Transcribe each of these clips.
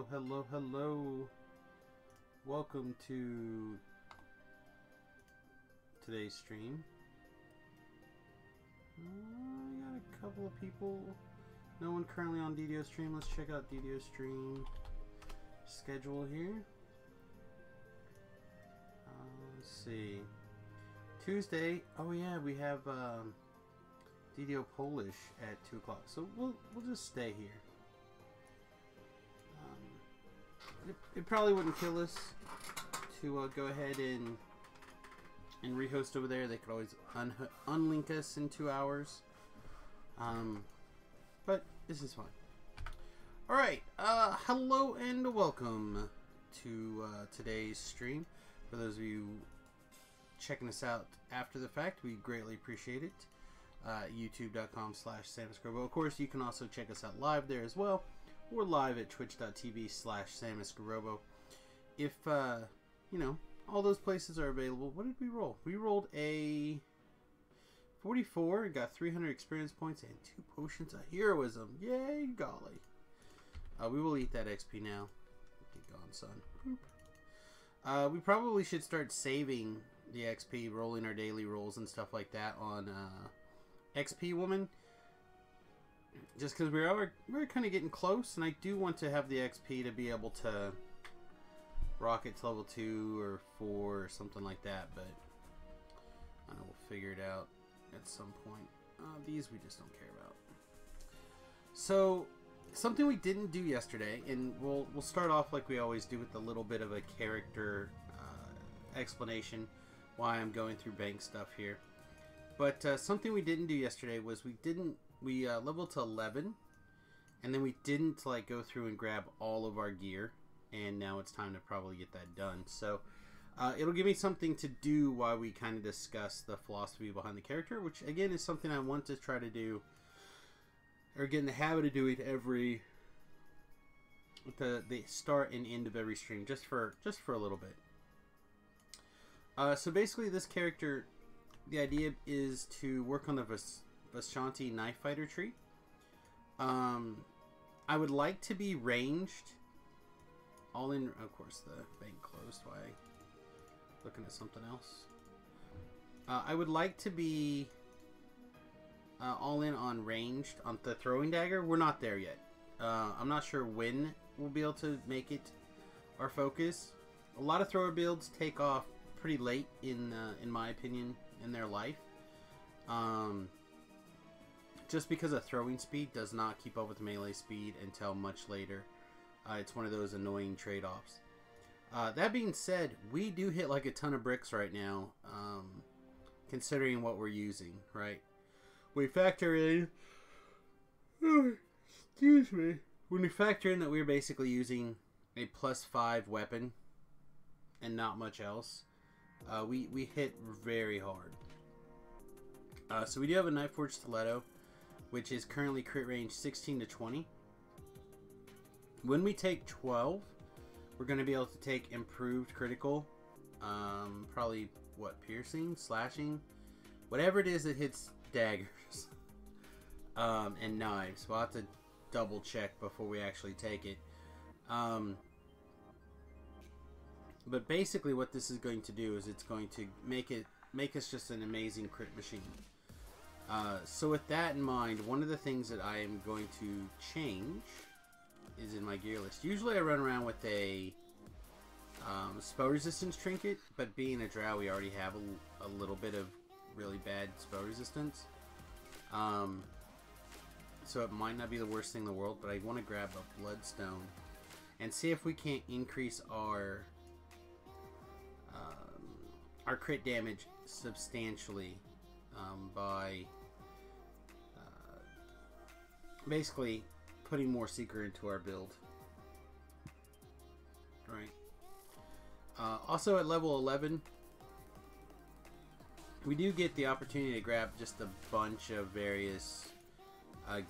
Hello. Welcome to today's stream. I got a couple of people. No one currently on DDo stream. Let's check out DDo stream schedule here. Let's see. Tuesday. Oh yeah, we have DDo Polish at 2 o'clock. So we'll just stay here. It probably wouldn't kill us to go ahead and rehost over there. They could always unlink us in 2 hours. But this is fine. Alright, hello and welcome to today's stream. For those of you checking us out after the fact, we greatly appreciate it. YouTube.com/SamusGrobo. Of course, you can also check us out live there as well. We're live at twitch.tv/SamusGrobo. If, you know, all those places are available. What did we roll? We rolled a 44 and got 300 experience points and 2 potions of heroism. Yay, golly. We will eat that XP now. Get gone, son. Boop. We probably should start saving the XP, rolling our daily rolls and stuff like that on XP Woman. Just because we're kind of getting close, and I do want to have the XP to be able to rocket to level 2 or 4 or something like that, but I don't know, we'll figure it out at some point. These we just don't care about. So, something we didn't do yesterday, and we'll start off like we always do with a little bit of a character explanation why I'm going through bank stuff here. But something we didn't do yesterday was we leveled to 11, and then we didn't like go through and grab all of our gear, and now it's time to probably get that done. So it'll give me something to do while we kind of discuss the philosophy behind the character, which again is something I want to try to do, or get in the habit of doing every the start and end of every stream, just for a little bit. So basically, this character, the idea is to work on the Vishanti knife fighter tree. I would like to be ranged. All in, of course, the bank closed. Why? Looking at something else. I would like to be all in on ranged on the throwing dagger. We're not there yet. I'm not sure when we'll be able to make it our focus. A lot of thrower builds take off pretty late in my opinion, in their life. Just because a throwing speed does not keep up with melee speed until much later. It's one of those annoying trade-offs. That being said, we do hit like a ton of bricks right now, considering what we're using, right? We factor in... excuse me. When we factor in that we're basically using a +5 weapon and not much else, we hit very hard. So we do have a Knife Forge Stiletto, which is currently crit range 16 to 20. When we take 12, we're going to be able to take improved critical, probably what, piercing, slashing, whatever it is that hits daggers, and knives. We'll have to double check before we actually take it. But basically what this is going to do is it's going to make us just an amazing crit machine. So with that in mind, one of the things that I am going to change is in my gear list. Usually I run around with a spell resistance trinket, but being a drow we already have a little bit of really bad spell resistance. So it might not be the worst thing in the world, but I want to grab a bloodstone and see if we can't increase our crit damage substantially by basically putting more Seeker into our build. Right. Also at level 11, we do get the opportunity to grab just a bunch of various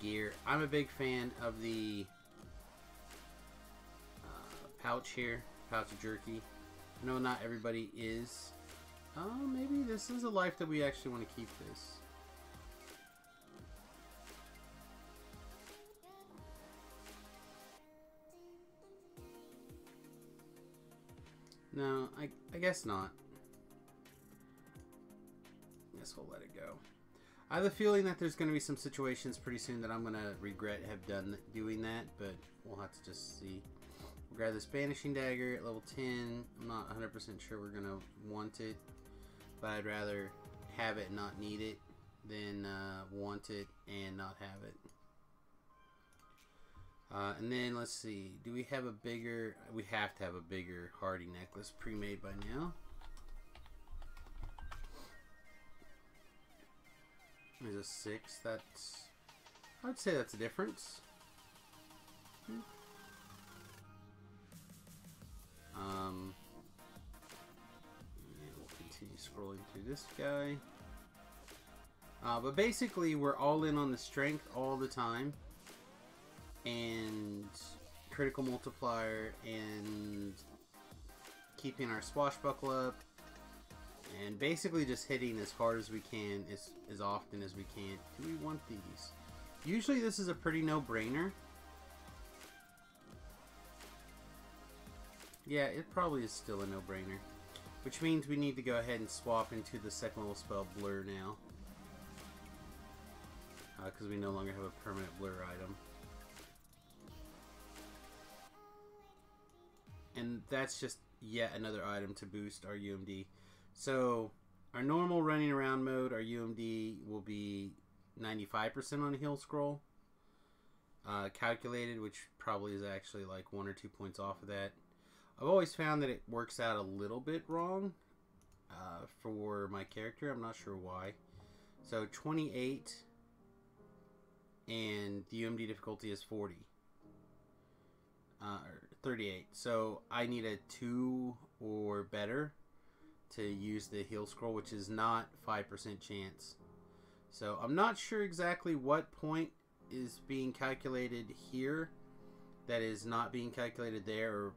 gear. I'm a big fan of the pouch here, pouch of jerky. I know not everybody is. Maybe this is a life that we actually want to keep this. No, I guess not. I guess we'll let it go. I have a feeling that there's going to be some situations pretty soon that I'm going to regret doing that, but we'll have to just see. We'll grab this Banishing Dagger at level 10. I'm not 100% sure we're going to want it, but I'd rather have it and not need it than want it and not have it. And then let's see, do we have a bigger, we have to have a bigger Hardy necklace pre-made by now. There's a 6, that's, I would say that's a difference. Yeah, we'll continue scrolling through this guy. But basically we're all in on the strength all the time. And critical multiplier and keeping our swashbuckle up and basically just hitting as hard as we can as often as we can. Do we want these? Usually this is a pretty no-brainer. Yeah, it probably is still a no-brainer, which means we need to go ahead and swap into the second level spell Blur now, because we no longer have a permanent Blur item. And that's just yet another item to boost our UMD. So our normal running around mode, our UMD will be 95% on a heal scroll. Calculated, which probably is actually like 1 or 2 points off of that. I've always found that it works out a little bit wrong for my character. I'm not sure why. So 28 and the UMD difficulty is 40. 38. So I need a 2 or better to use the heal scroll, which is not 5% chance. So I'm not sure exactly what point is being calculated here that is not being calculated there, or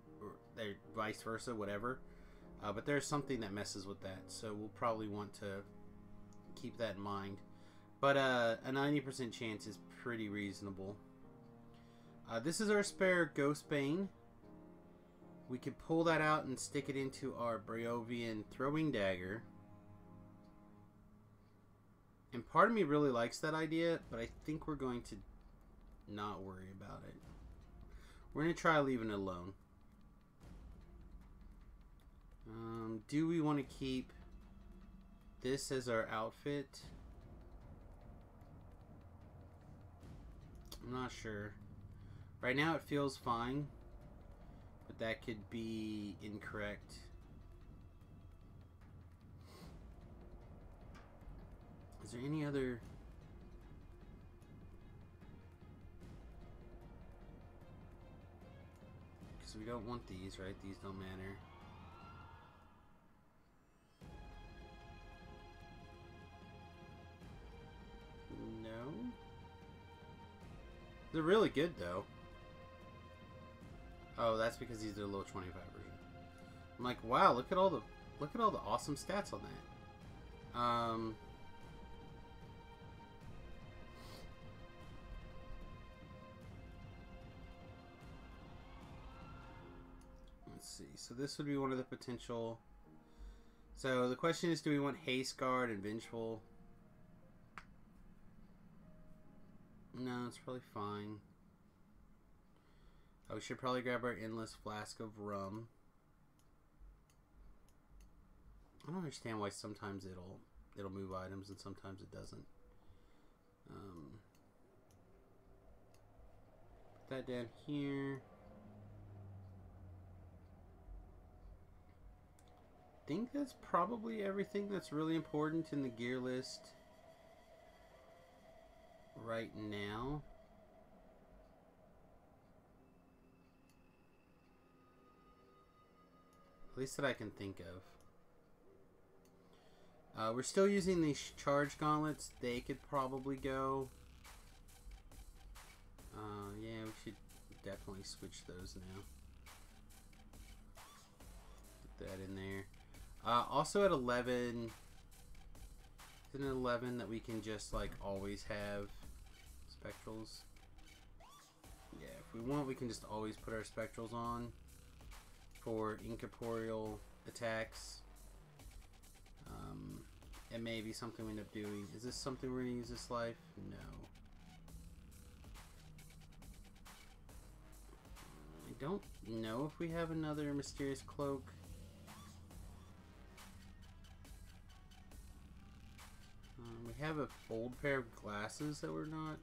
vice versa, whatever. But there's something that messes with that, so we'll probably want to keep that in mind. But a 90% chance is pretty reasonable. This is our spare Ghostbane. We could pull that out and stick it into our Briovian Throwing Dagger. And part of me really likes that idea, but I think we're going to not worry about it. We're going to try leaving it alone. Do we want to keep this as our outfit? I'm not sure. Right now it feels fine, but that could be incorrect. Is there any other... Because we don't want these, right? These don't matter. No. They're really good though. Oh, that's because these are the low 25 version. I'm like, wow, look at all the awesome stats on that. Let's see. So this would be one of the potential. So the question is, do we want Haste Guard and Vengeful? No, it's probably fine. Oh, we should probably grab our Endless Flask of Rum. I don't understand why sometimes it'll move items and sometimes it doesn't. Put that down here. I think that's probably everything that's really important in the gear list right now. At least that I can think of. We're still using these charge gauntlets. They could probably go. Yeah, we should definitely switch those now. Put that in there. Also at 11, isn't it 11 that we can just like always have spectrals? Yeah, if we want, we can just always put our spectrals on for incorporeal attacks. It may be something we end up doing. Is this something we're going to use this life? No. I don't know if we have another mysterious cloak. We have an old pair of glasses that we're not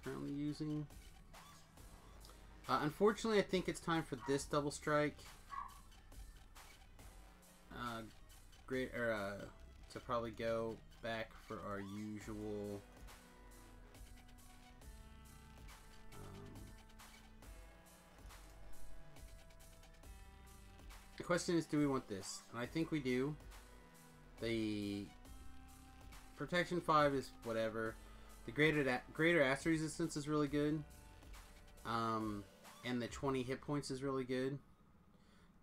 currently using. Unfortunately, I think it's time for this double strike. To probably go back for our usual. The question is, do we want this? And I think we do. The protection 5 is whatever. The greater acid resistance is really good. And the 20 hit points is really good.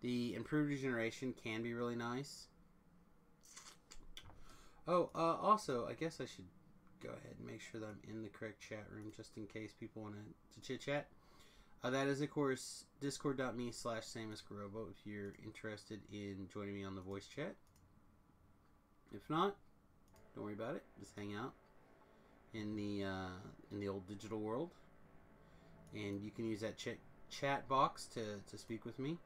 The improved regeneration can be really nice. Oh, also, I guess I should go ahead and make sure that I'm in the correct chat room just in case people want to chit-chat. That is, of course, discord.me/SamusGarobo if you're interested in joining me on the voice chat. If not, don't worry about it. Just hang out in the old digital world. And you can use that chat box to speak with me.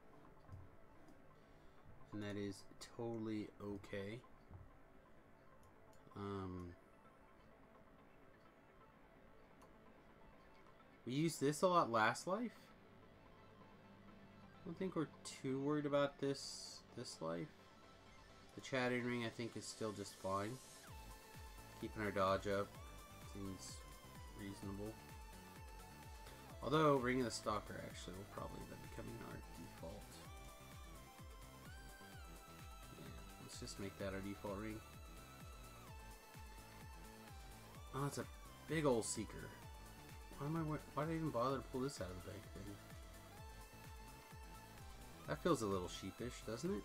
And that is totally okay. We used this a lot last life. I don't think we're too worried about this life. The chatting ring I think is still just fine. Keeping our dodge up seems reasonable. Although Ring of the Stalker actually will probably end up becoming our default. Yeah, let's just make that our default ring. Oh, it's a big old seeker. Why did I even bother to pull this out of the bank thing? That feels a little sheepish, doesn't it?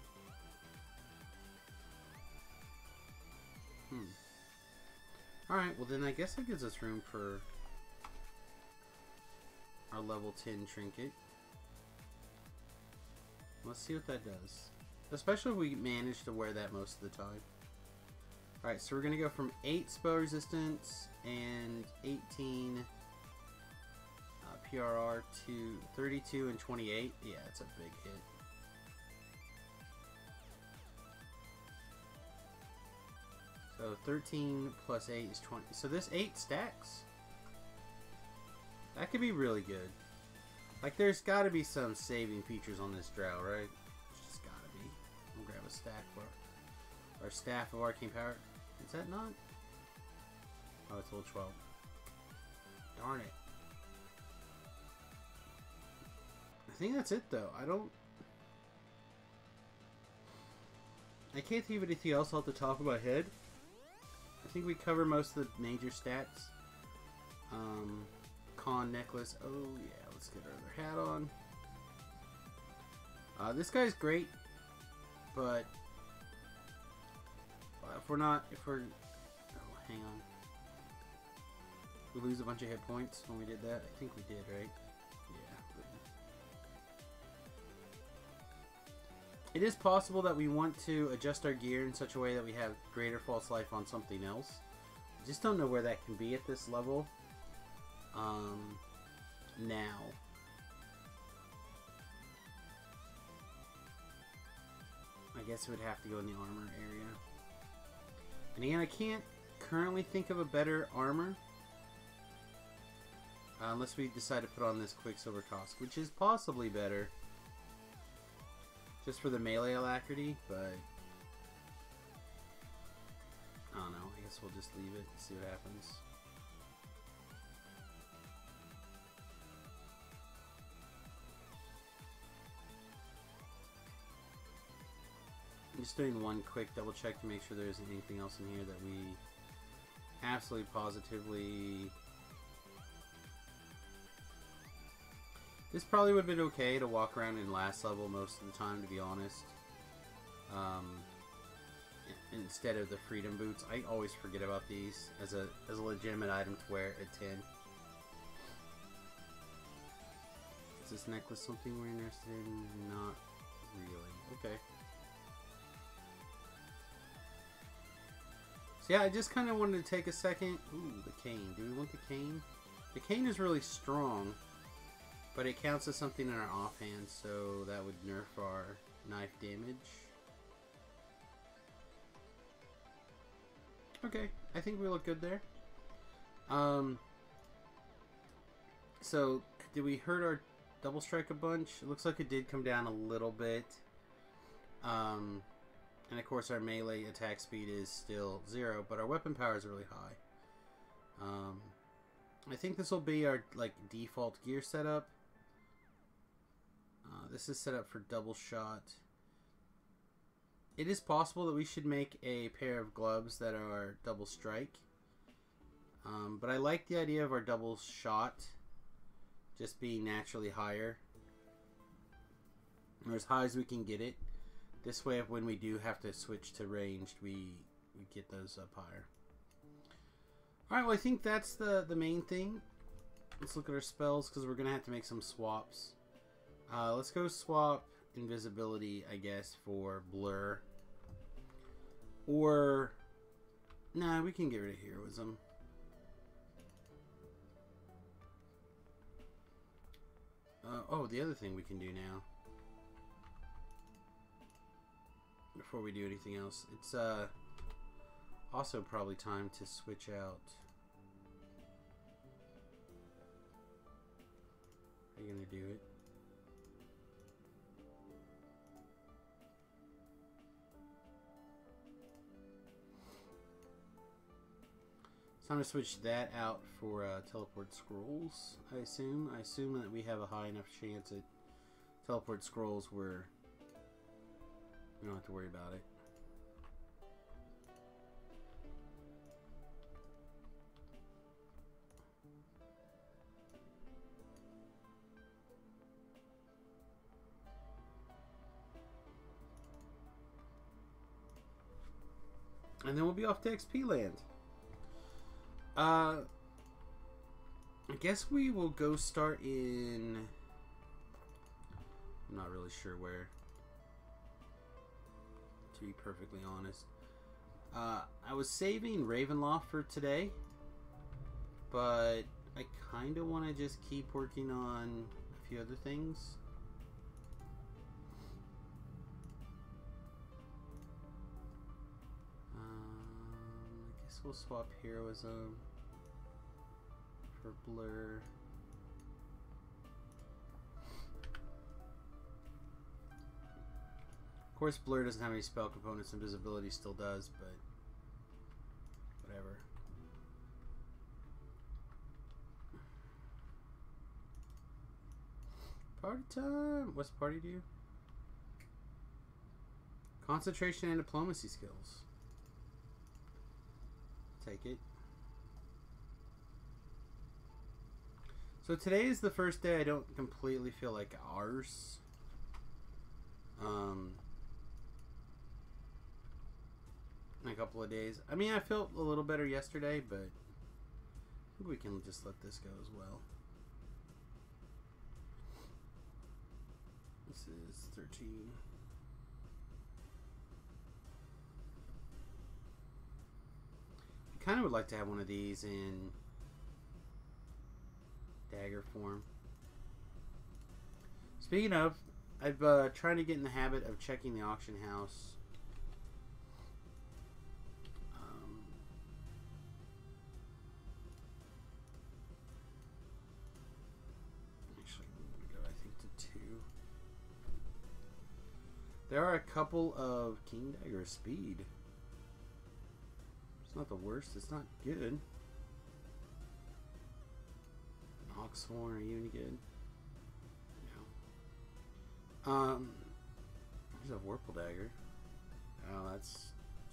Alright, well then I guess that gives us room for our level 10 trinket. Let's see what that does. Especially if we manage to wear that most of the time. Alright, so we're going to go from 8 spell resistance and 18 PRR to 32 and 28. Yeah, it's a big hit. So 13 plus 8 is 20. So this 8 stacks. That could be really good. Like, there's got to be some saving features on this drow, right? There's just got to be. We'll grab a stack for our Staff of Arcane Power. Is that not? Oh, it's level 12. Darn it. I think that's it, though. I can't think of anything else off the top of my head. I think we cover most of the major stats. Con necklace. Oh yeah, let's get our other hat on. This guy's great, but if we're, oh, hang on. We lose a bunch of hit points when we did that. I think we did, right? Yeah. It is possible that we want to adjust our gear in such a way that we have greater false life on something else. I just don't know where that can be at this level. Now. I guess it would have to go in the armor area. And again, I can't currently think of a better armor. Unless we decide to put on this Quicksilver Tusk, which is possibly better. Just for the melee alacrity, but I don't know. I guess we'll just leave it and see what happens. I'm just doing one quick double check to make sure there isn't anything else in here that we absolutely positively. This probably would have been okay to walk around in last level most of the time, to be honest. Instead of the Freedom Boots. I always forget about these as a legitimate item to wear at 10. Is this necklace something we're interested in? really. Okay. So yeah, I just kind of wanted to take a second. Ooh, the cane. Do we want the cane? The cane is really strong, but it counts as something in our offhand, so that would nerf our knife damage. Okay, I think we look good there. So, did we hurt our double strike a bunch? It looks like it did come down a little bit. And of course our melee attack speed is still 0, but our weapon power is really high. I think this will be our default gear setup. This is set up for double shot. It is possible that we should make a pair of gloves that are double strike. But I like the idea of our double shot just being naturally higher, or as high as we can get it. This way, when we do have to switch to ranged, we get those up higher. Alright, well I think that's the main thing. Let's look at our spells, because we're going to have to make some swaps. Let's go swap invisibility, I guess, for blur. Or, nah, we can get rid of heroism. Oh, the other thing we can do now, before we do anything else, it's also probably time to switch out. Are you gonna do it? Time to switch that out for teleport scrolls, I assume. I assume that we have a high enough chance at teleport scrolls where we don't have to worry about it. And then we'll be off to XP land. I guess we will go start in... I'm not really sure where, to be perfectly honest. I was saving Ravenloft for today, but I kind of want to just keep working on a few other things. I guess we'll swap heroism for blur. Of course, blur doesn't have any spell components. Invisibility still does, but whatever. Party time! What's party do? Concentration and diplomacy skills. Take it. So today is the first day I don't completely feel like ours. In a couple of days. I mean, I felt a little better yesterday, but I think we can just let this go as well. This is 13. I kind of would like to have one of these in dagger form. Speaking of, I've tried to get in the habit of checking the auction house. Actually, I'm going to go, I think, to 2. There are a couple of King Dagger Speed. It's not the worst. It's not good. Oxhorn, are you any good? No. There's a Vorpal Dagger. Oh, that's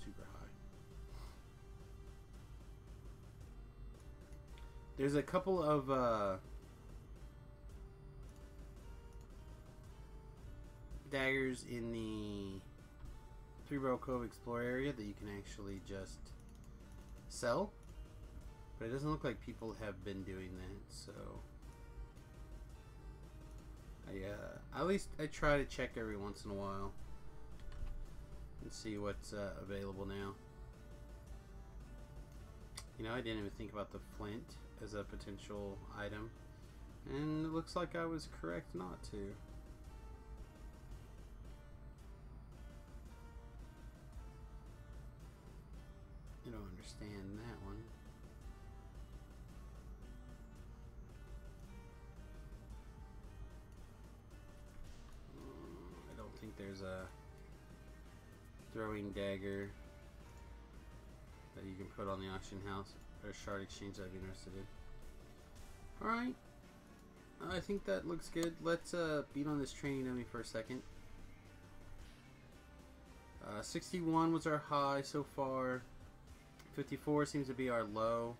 super high. There's a couple of daggers in the Three Barrel Cove Explorer area that you can actually just sell. But it doesn't look like people have been doing that, so At least I try to check every once in a while and see what's available now. You know, I didn't even think about the flint as a potential item, and it looks like I was correct not to. I don't understand that one. I don't think there's a throwing dagger that you can put on the auction house or shard exchange that I'd be interested in. Alright. I think that looks good. Let's beat on this training dummy for a second. 61 was our high so far. 54 seems to be our low.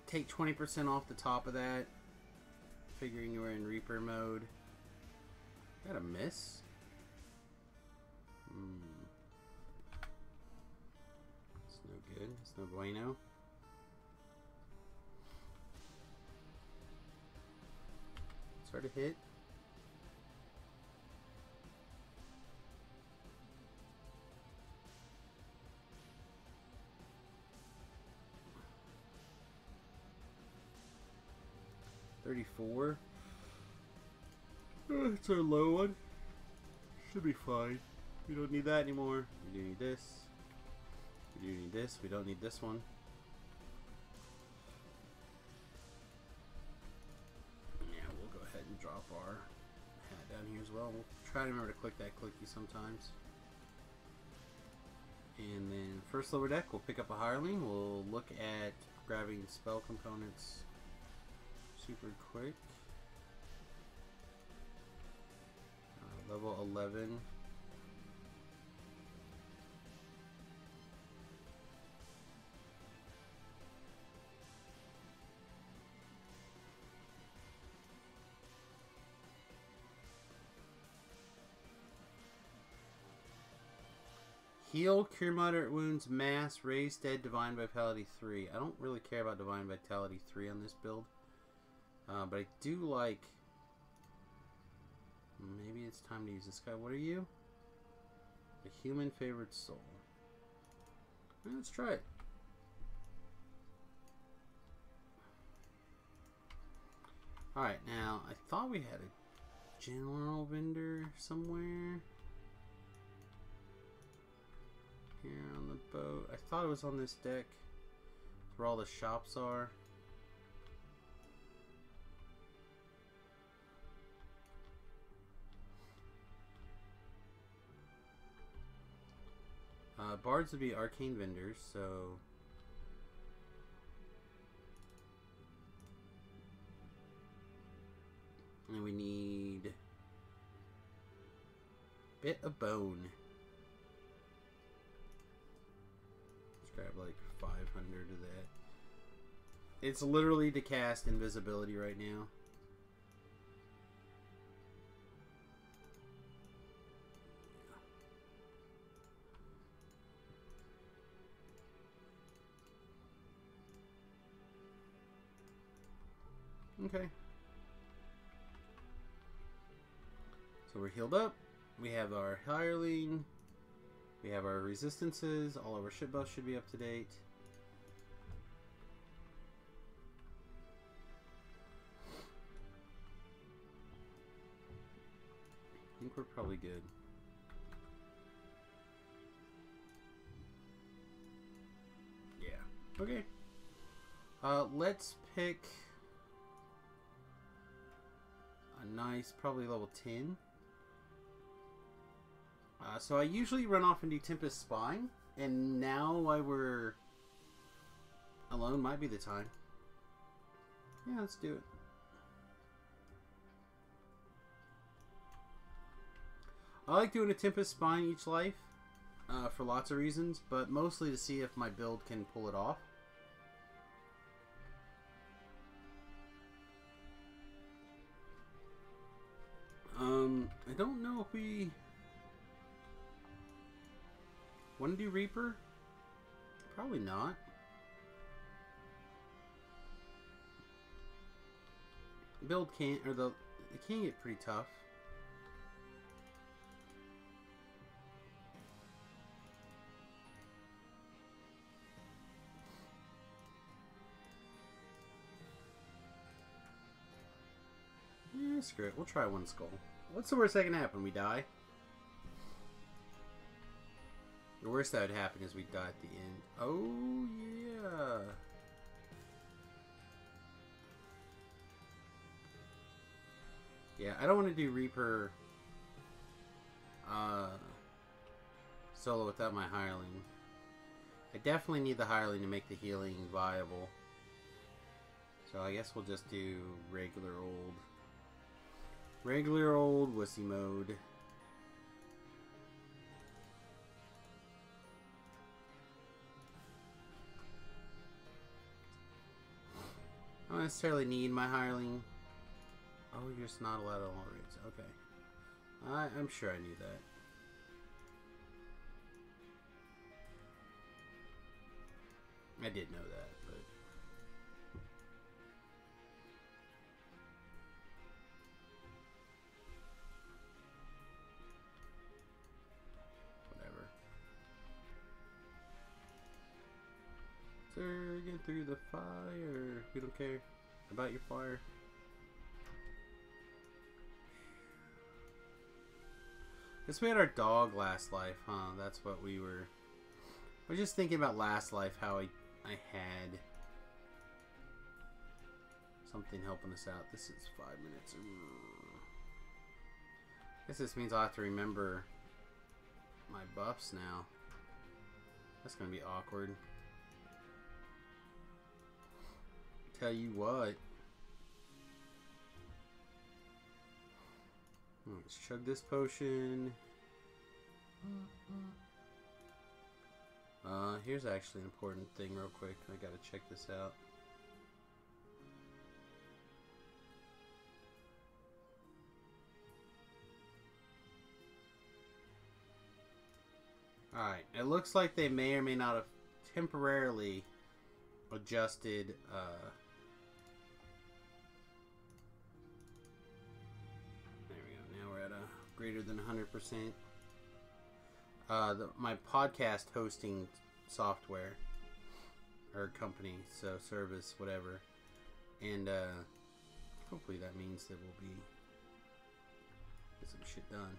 Take 20% off the top of that, figuring we're in Reaper mode. Got a miss? It's no good. It's no bueno. Start to hit. $34. It's our low one. Should be fine. We don't need that anymore. We do need this. We do need this. We don't need this one. Yeah, we'll go ahead and drop our hat down here as well. We'll try to remember to click that clicky sometimes. And then first lower deck, we'll pick up a hireling. We'll look at grabbing spell components super quick. Level 11. Heal, cure moderate wounds, mass, raise dead, divine vitality 3. I don't really care about divine vitality 3 on this build. But I do like... Maybe it's time to use this guy. What are you? A human favored soul. Well, let's try it. Alright, now, I thought we had a general vendor somewhere. Here on the boat. I thought it was on this deck. It's where all the shops are. Bards would be arcane vendors, so... And we need... Bit of bone. Let's grab like 500 of that. It's literally to cast invisibility right now. Okay. So we're healed up. We have our hireling. We have our resistances. All of our ship buffs should be up to date. I think we're probably good. Yeah. Okay. Let's pick a nice, probably level 10. So I usually run off and do Tempest Spine, and now while we're alone might be the time. Yeah, let's do it. I like doing a Tempest Spine each life for lots of reasons, but mostly to see if my build can pull it off. I don't know if we want to do Reaper. Probably not. build can or the it can get pretty tough. Yeah, screw it. We'll try one skull. What's the worst that can happen? We die? The worst that would happen is we die at the end. Oh, yeah. Yeah, I don't want to do Reaper solo without my hireling. I definitely need the hireling to make the healing viable. So I guess we'll just do regular old wussy mode. I don't necessarily need my hireling. Oh, you're just not allowed on all raids. Okay. I'm sure I knew that. I did know that, but... whatever. Sir, get through the fire. We don't care about your fire. Guess we had our dog last life, huh? That's what we were... I was just thinking about last life, how I had something helping us out. This is 5 minutes. Guess this means I'll have to remember my buffs now. That's gonna be awkward. Tell you what. Let's chug this potion. Here's actually an important thing real quick. I gotta check this out. Alright, it looks like they may or may not have temporarily adjusted, there we go, now we're at a greater than 100%. My podcast hosting software, or company, so service, whatever, and hopefully that means that we'll be get some shit done.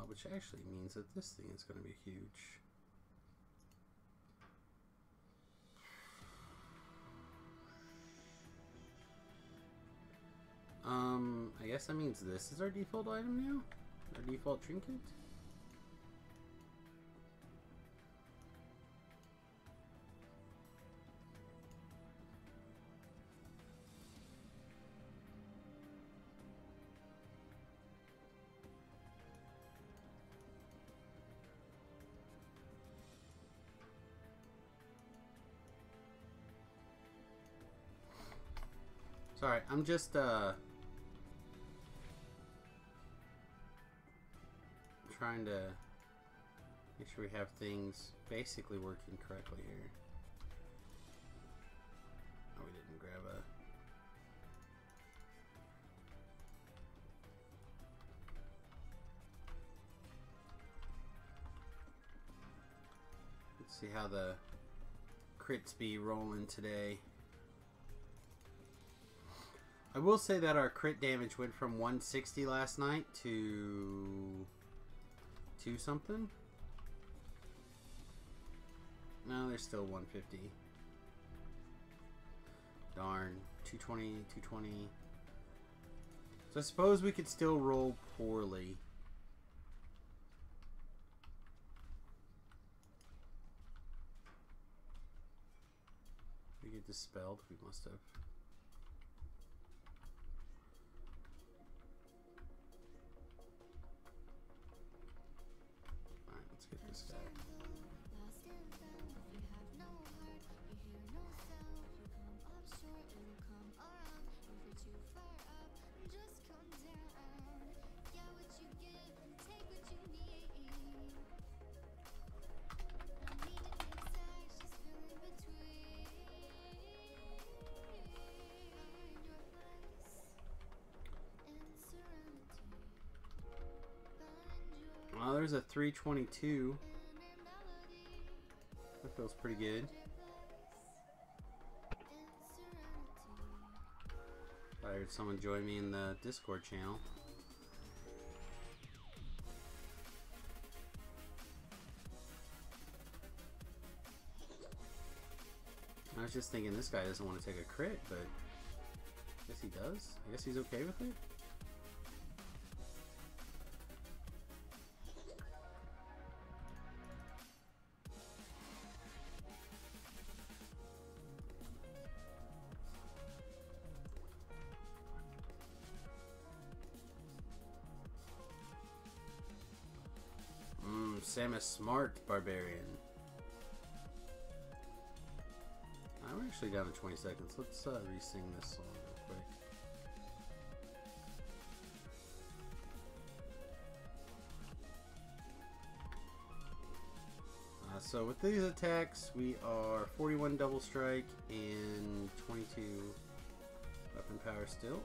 Which actually means that this thing is going to be huge. I guess that means this is our default item now? Our default trinket? Sorry, I'm just, trying to make sure we have things basically working correctly here. Oh, we didn't grab a... Let's see how the crits be rolling today. I will say that our crit damage went from 160 last night to 2 something. No, there's still 150. Darn. 220, 220. So I suppose we could still roll poorly. We get dispelled. We must have. this guy. Well, there's a 322. That feels pretty good. I heard someone join me in the Discord channel. I was just thinking this guy doesn't want to take a crit, but I guess he does. I guess he's okay with it. Samius Smart Barbarian. I'm actually down to 20 seconds. Let's re-sing this song real quick. So with these attacks, we are 41 double strike and 22 weapon power still.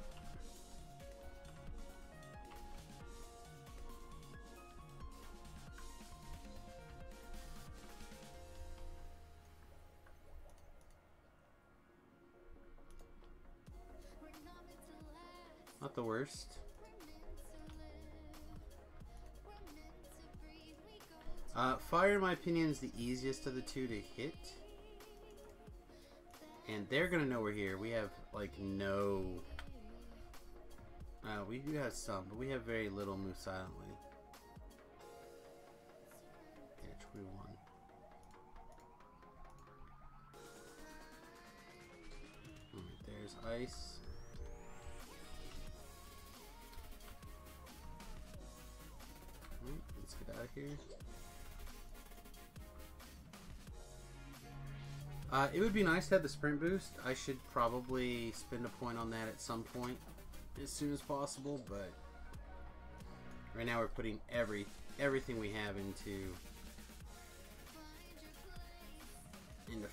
Not the worst. Fire, in my opinion, is the easiest of the two to hit. And they're gonna know we're here. We have, like, no... we do have some, but we have very little move silently. Yeah, 21. Alright, there's ice. Let's get out of here. It would be nice to have the sprint boost. I should probably spend a point on that at some point as soon as possible, but right now we're putting everything we have into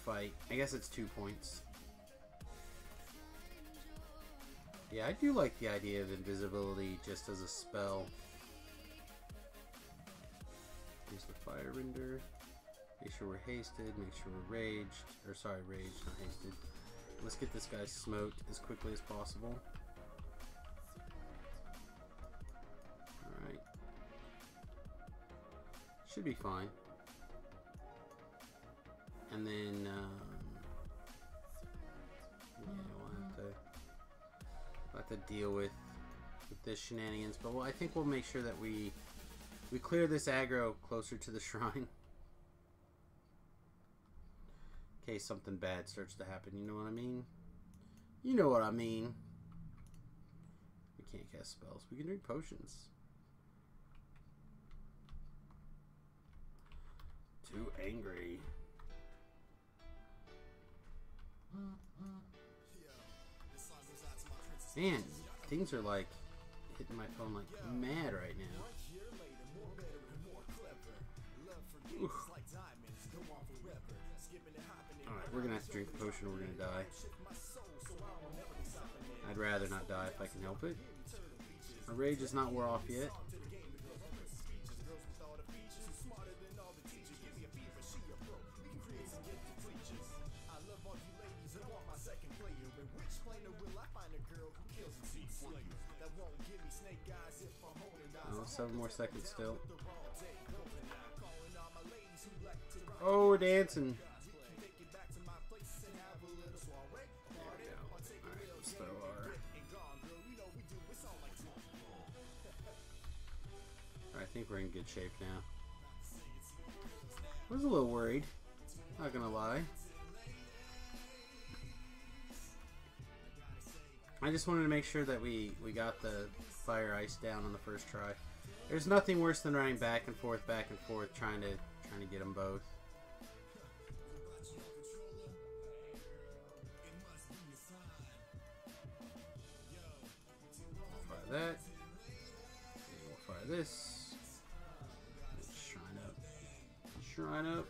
fight. I guess it's 2 points. Yeah, I do like the idea of invisibility just as a spell. Here's the fire render. Make sure we're hasted, make sure we're raged, or sorry, raged, not hasted. Let's get this guy smoked as quickly as possible. Alright. Should be fine. And then, yeah, we'll have to deal with this shenanigans, but I think we'll make sure that we clear this aggro closer to the shrine. In case something bad starts to happen, you know what I mean? You know what I mean. We can't cast spells. We can drink potions. Too angry. Man, things are like hitting my phone like mad right now. Oof. Alright, we're gonna have to drink a potion or we're gonna die. I'd rather not die if I can help it. Our rage is not wore off yet. Oh, 7 more seconds still. Oh, we're dancing. There we go. Alright, let's throw our... I think we're in good shape now. I was a little worried. Not gonna lie. I just wanted to make sure that we got the fire ice down on the first try. There's nothing worse than running back and forth, trying trying to get them both. Fire that. We'll fire this. Shrine up. Shrine up.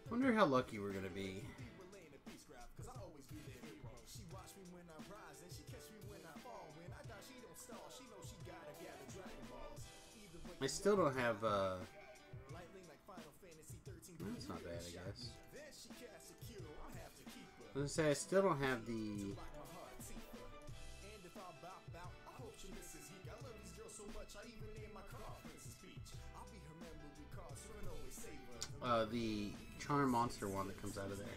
Wonder how lucky we're gonna be. I still don't have that's not bad, I guess. I was gonna say I still don't have the the charm monster one that comes out of there.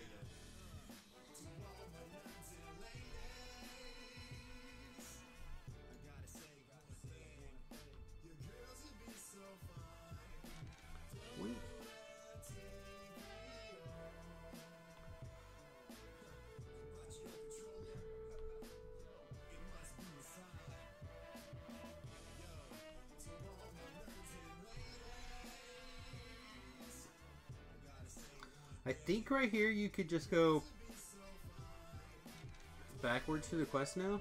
Wait. I think right here you could just go backwards to the quest now.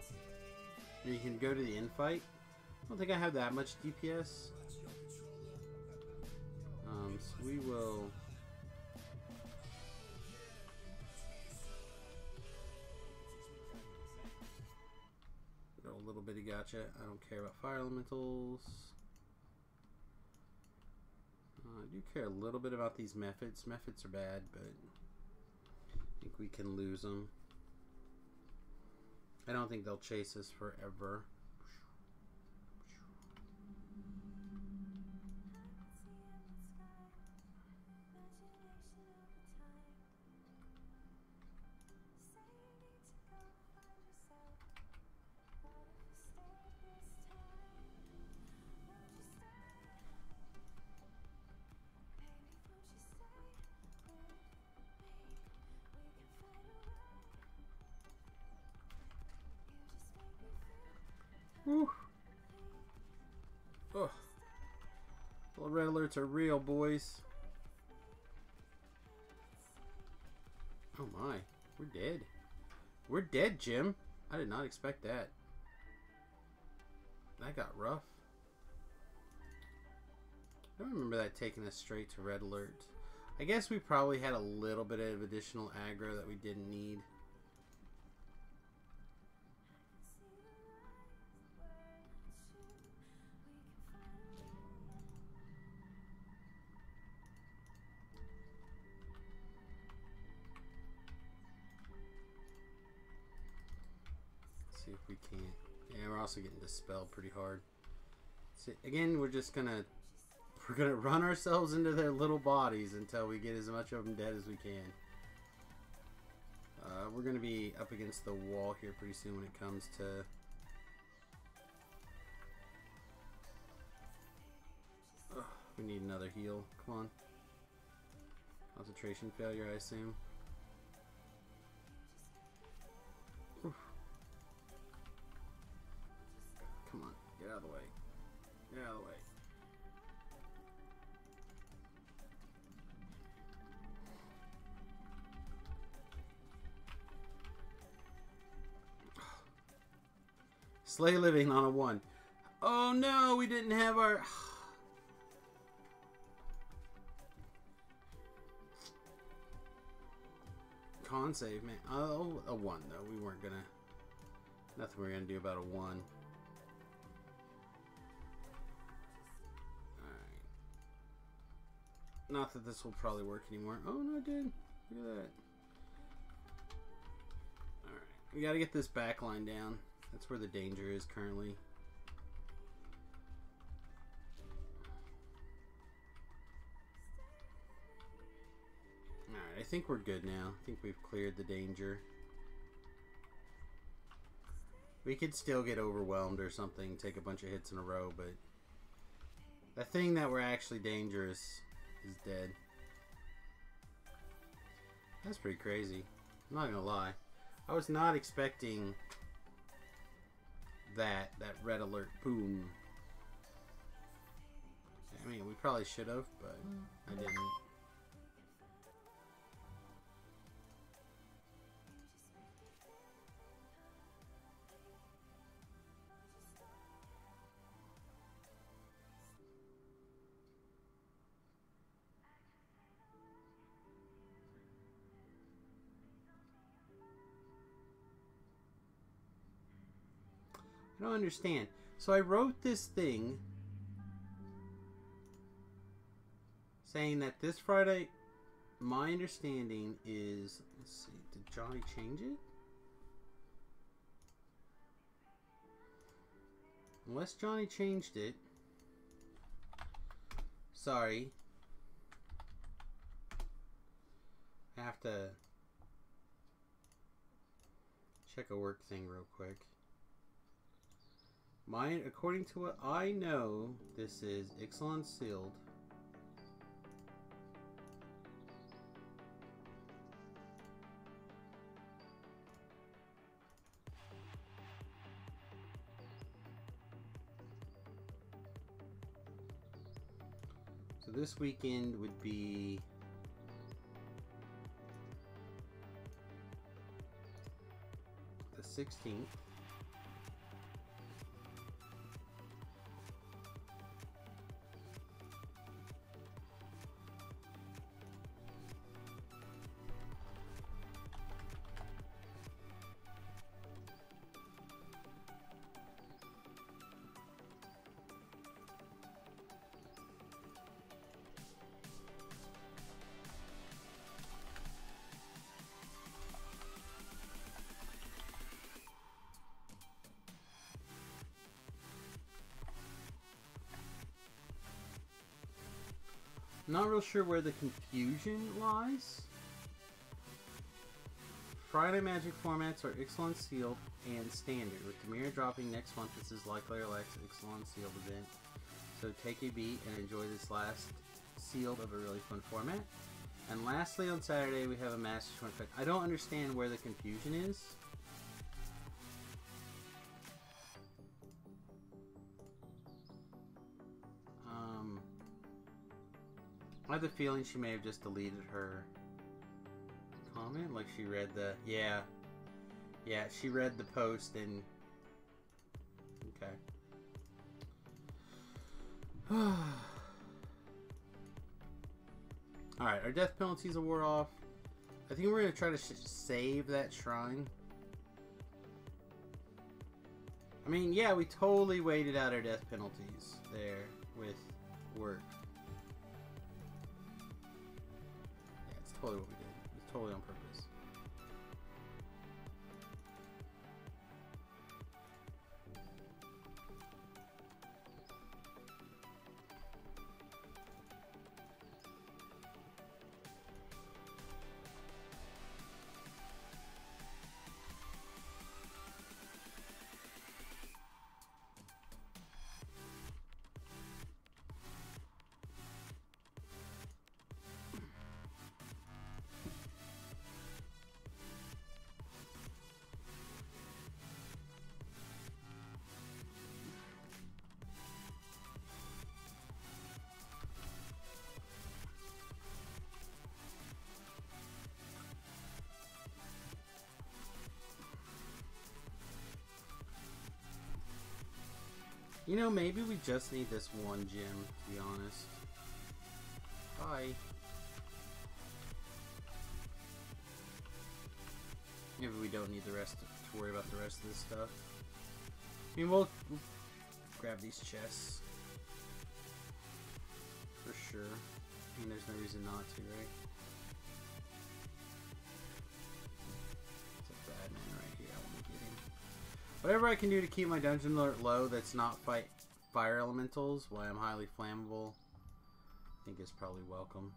Or you can go to the infight. I don't think I have that much DPS. So we will... go a little bit of gotcha. I don't care about fire elementals. I do care a little bit about these methods. Methods are bad, but I think we can lose them. I don't think they'll chase us forever. Whew. Oh. Well, red alerts are real, boys. Oh my, we're dead. We're dead, Jim. I did not expect that. That got rough. I don't remember that taking us straight to red alert. I guess we probably had a little bit of additional aggro that we didn't need. See if we can. Yeah, we're also getting dispelled pretty hard. So again, we're gonna run ourselves into their little bodies until we get as much of them dead as we can. We're gonna be up against the wall here pretty soon when it comes to we need another heal. Come on. Concentration failure, I assume. Oof. Come on, get out of the way. Get out of the way. Slay living on a 1. Oh no, we didn't have our... Con save, man. Oh, a 1 though. We weren't gonna... Nothing we were gonna do about a 1. Alright. Not that this will probably work anymore. Oh no, it did. Look at that. Alright. We gotta get this back line down. That's where the danger is currently. Alright, I think we're good now. I think we've cleared the danger. We could still get overwhelmed or something, take a bunch of hits in a row, but the thing that we're actually dangerous is dead. That's pretty crazy. I'm not gonna lie. I was not expecting that red alert boom. I mean, we probably should have, but I didn't. I don't understand. So I wrote this thing saying that this Friday, my understanding is, let's see, did Johnny change it? Unless Johnny changed it. Sorry. I have to check a work thing real quick. According to what I know, this is Ixalan sealed. So this weekend would be the 16th. Not real sure where the confusion lies. Friday Magic formats are Ixalan Sealed and Standard. With Tamira dropping next month, this is likely our last Ixalan Sealed event. So take a beat and enjoy this last Sealed of a really fun format. And lastly, on Saturday, we have a Master Tournament. I don't understand where the confusion is. I have the feeling she may have just deleted her comment, like she read the, yeah, she read the post and, okay. Alright, our death penalties are wore off. I think we're going to try to save that shrine. I mean, yeah, we totally waited out our death penalties there with work. Totally what we did. It's totally on purpose. You know, maybe we just need this one gym, to be honest. Bye. Maybe we don't need the rest to worry about the rest of this stuff. I mean, we'll grab these chests. For sure. I mean, there's no reason not to, right? It's a bad man right here. I want to get him. Whatever I can do to keep my dungeon alert low that's not fight fire elementals while I'm highly flammable, I think is probably welcome.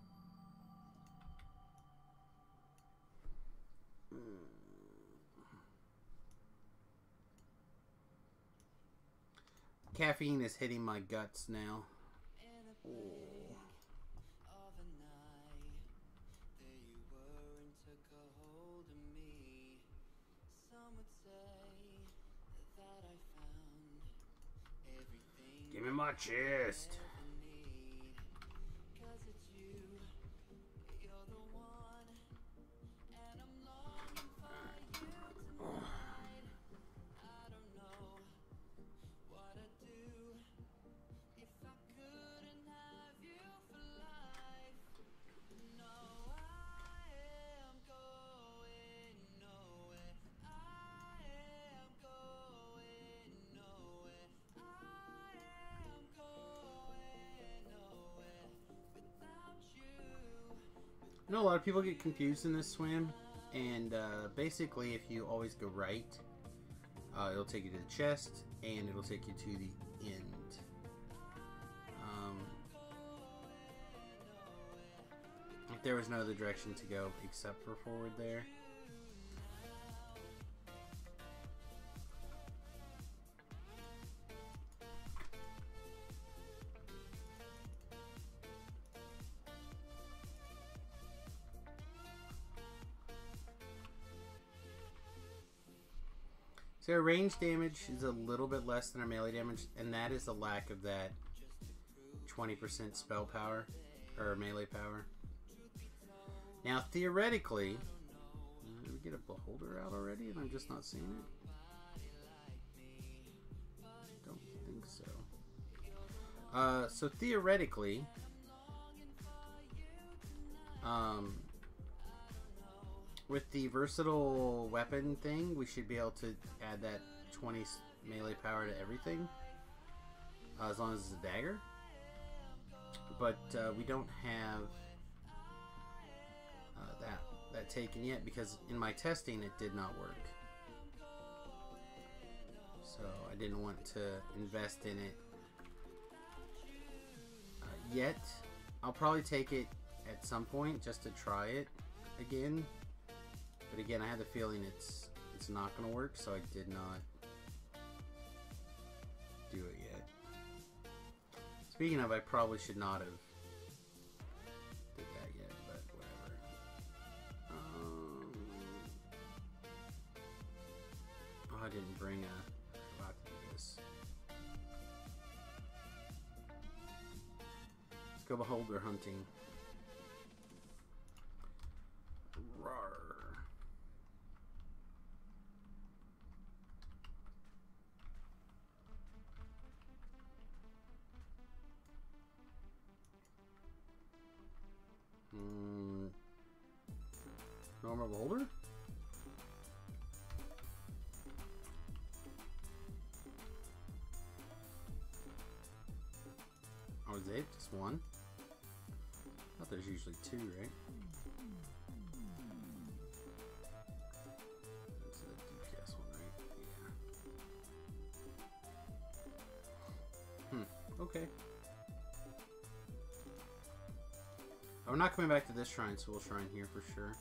Caffeine is hitting my guts now. Oh. Give me my chest. I know a lot of people get confused in this swim, and basically if you always go right, it'll take you to the chest, and it'll take you to the end. If there was no other direction to go except for forward there. So our range damage is a little bit less than our melee damage, and that is the lack of that 20% spell power, or melee power. Now, theoretically, did we get a beholder out already and I'm just not seeing it? Don't think so. So theoretically, with the versatile weapon thing, we should be able to add that 20 melee power to everything, as long as it's a dagger. But we don't have that taken yet, because in my testing it did not work. So I didn't want to invest in it yet. I'll probably take it at some point just to try it again. But again, I had the feeling it's not going to work, so I did not do it yet. Speaking of, I probably should not have did that yet, but whatever. Oh, I didn't bring a... I forgot to do this. Let's go beholder hunting. Rawr. Normal beholder? Oh, is it just one? I thought there's usually two, right? That's the DPS one, right? Yeah. Okay. We're not coming back to this shrine, so we'll shrine here for sure.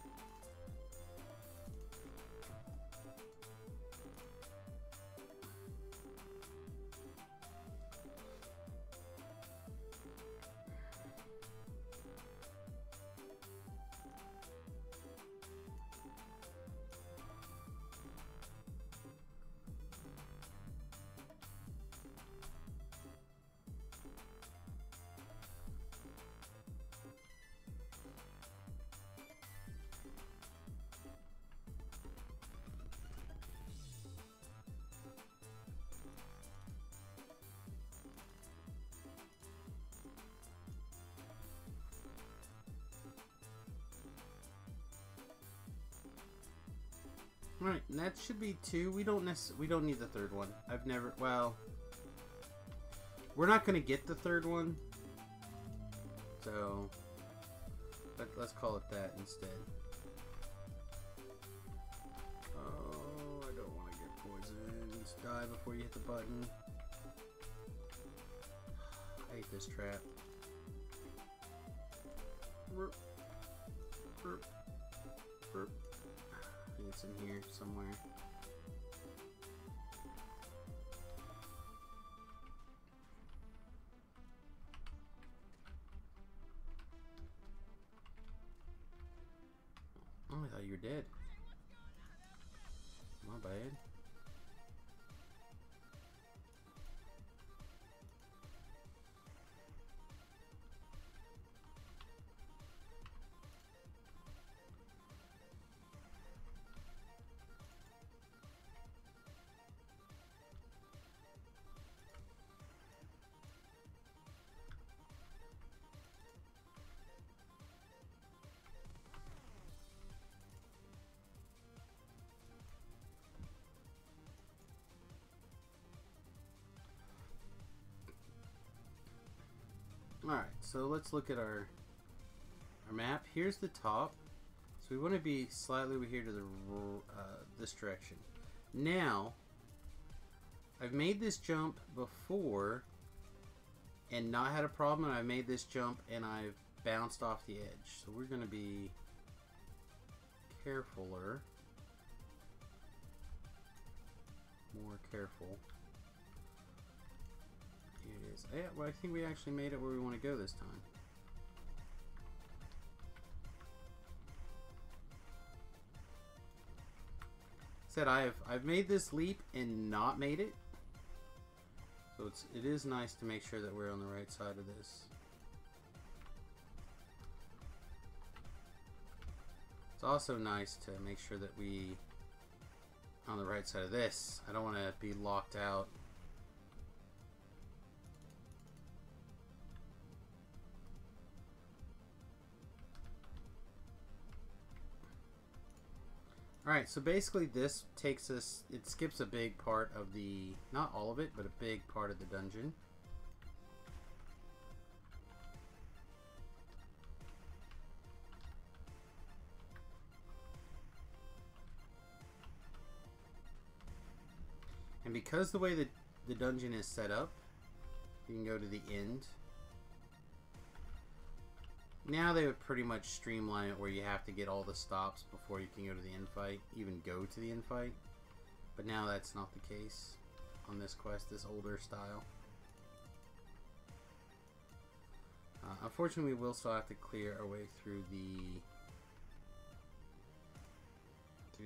Right, and that should be two. We don't need the third one. I've never, well, we're not gonna get the third one, so let's call it that instead. Oh, I don't want to get poisoned. Die before you hit the button. I hate this trap. Burp. Burp. Burp. It's in here somewhere. Oh, I thought you were dead. My bad. Alright, so let's look at our map. Here's the top. So we want to be slightly over here to the this direction. Now, I've made this jump before and not had a problem, and I made this jump and I've bounced off the edge. So we're going to be carefuler. More careful. Here it is. Yeah, well, I think we actually made it where we want to go this time. Said I've made this leap and not made it. So it is nice to make sure that we're on the right side of this. It's also nice to make sure that we on the right side of this. I don't want to be locked out. Alright, so basically this takes us, it skips a big part of the, not all of it, but a big part of the dungeon. And because the way that the dungeon is set up, you can go to the end. Now they would pretty much streamline it where you have to get all the stops before you can go to the end fight, even go to the end fight. But now that's not the case on this quest, this older style. Unfortunately, we will still have to clear our way through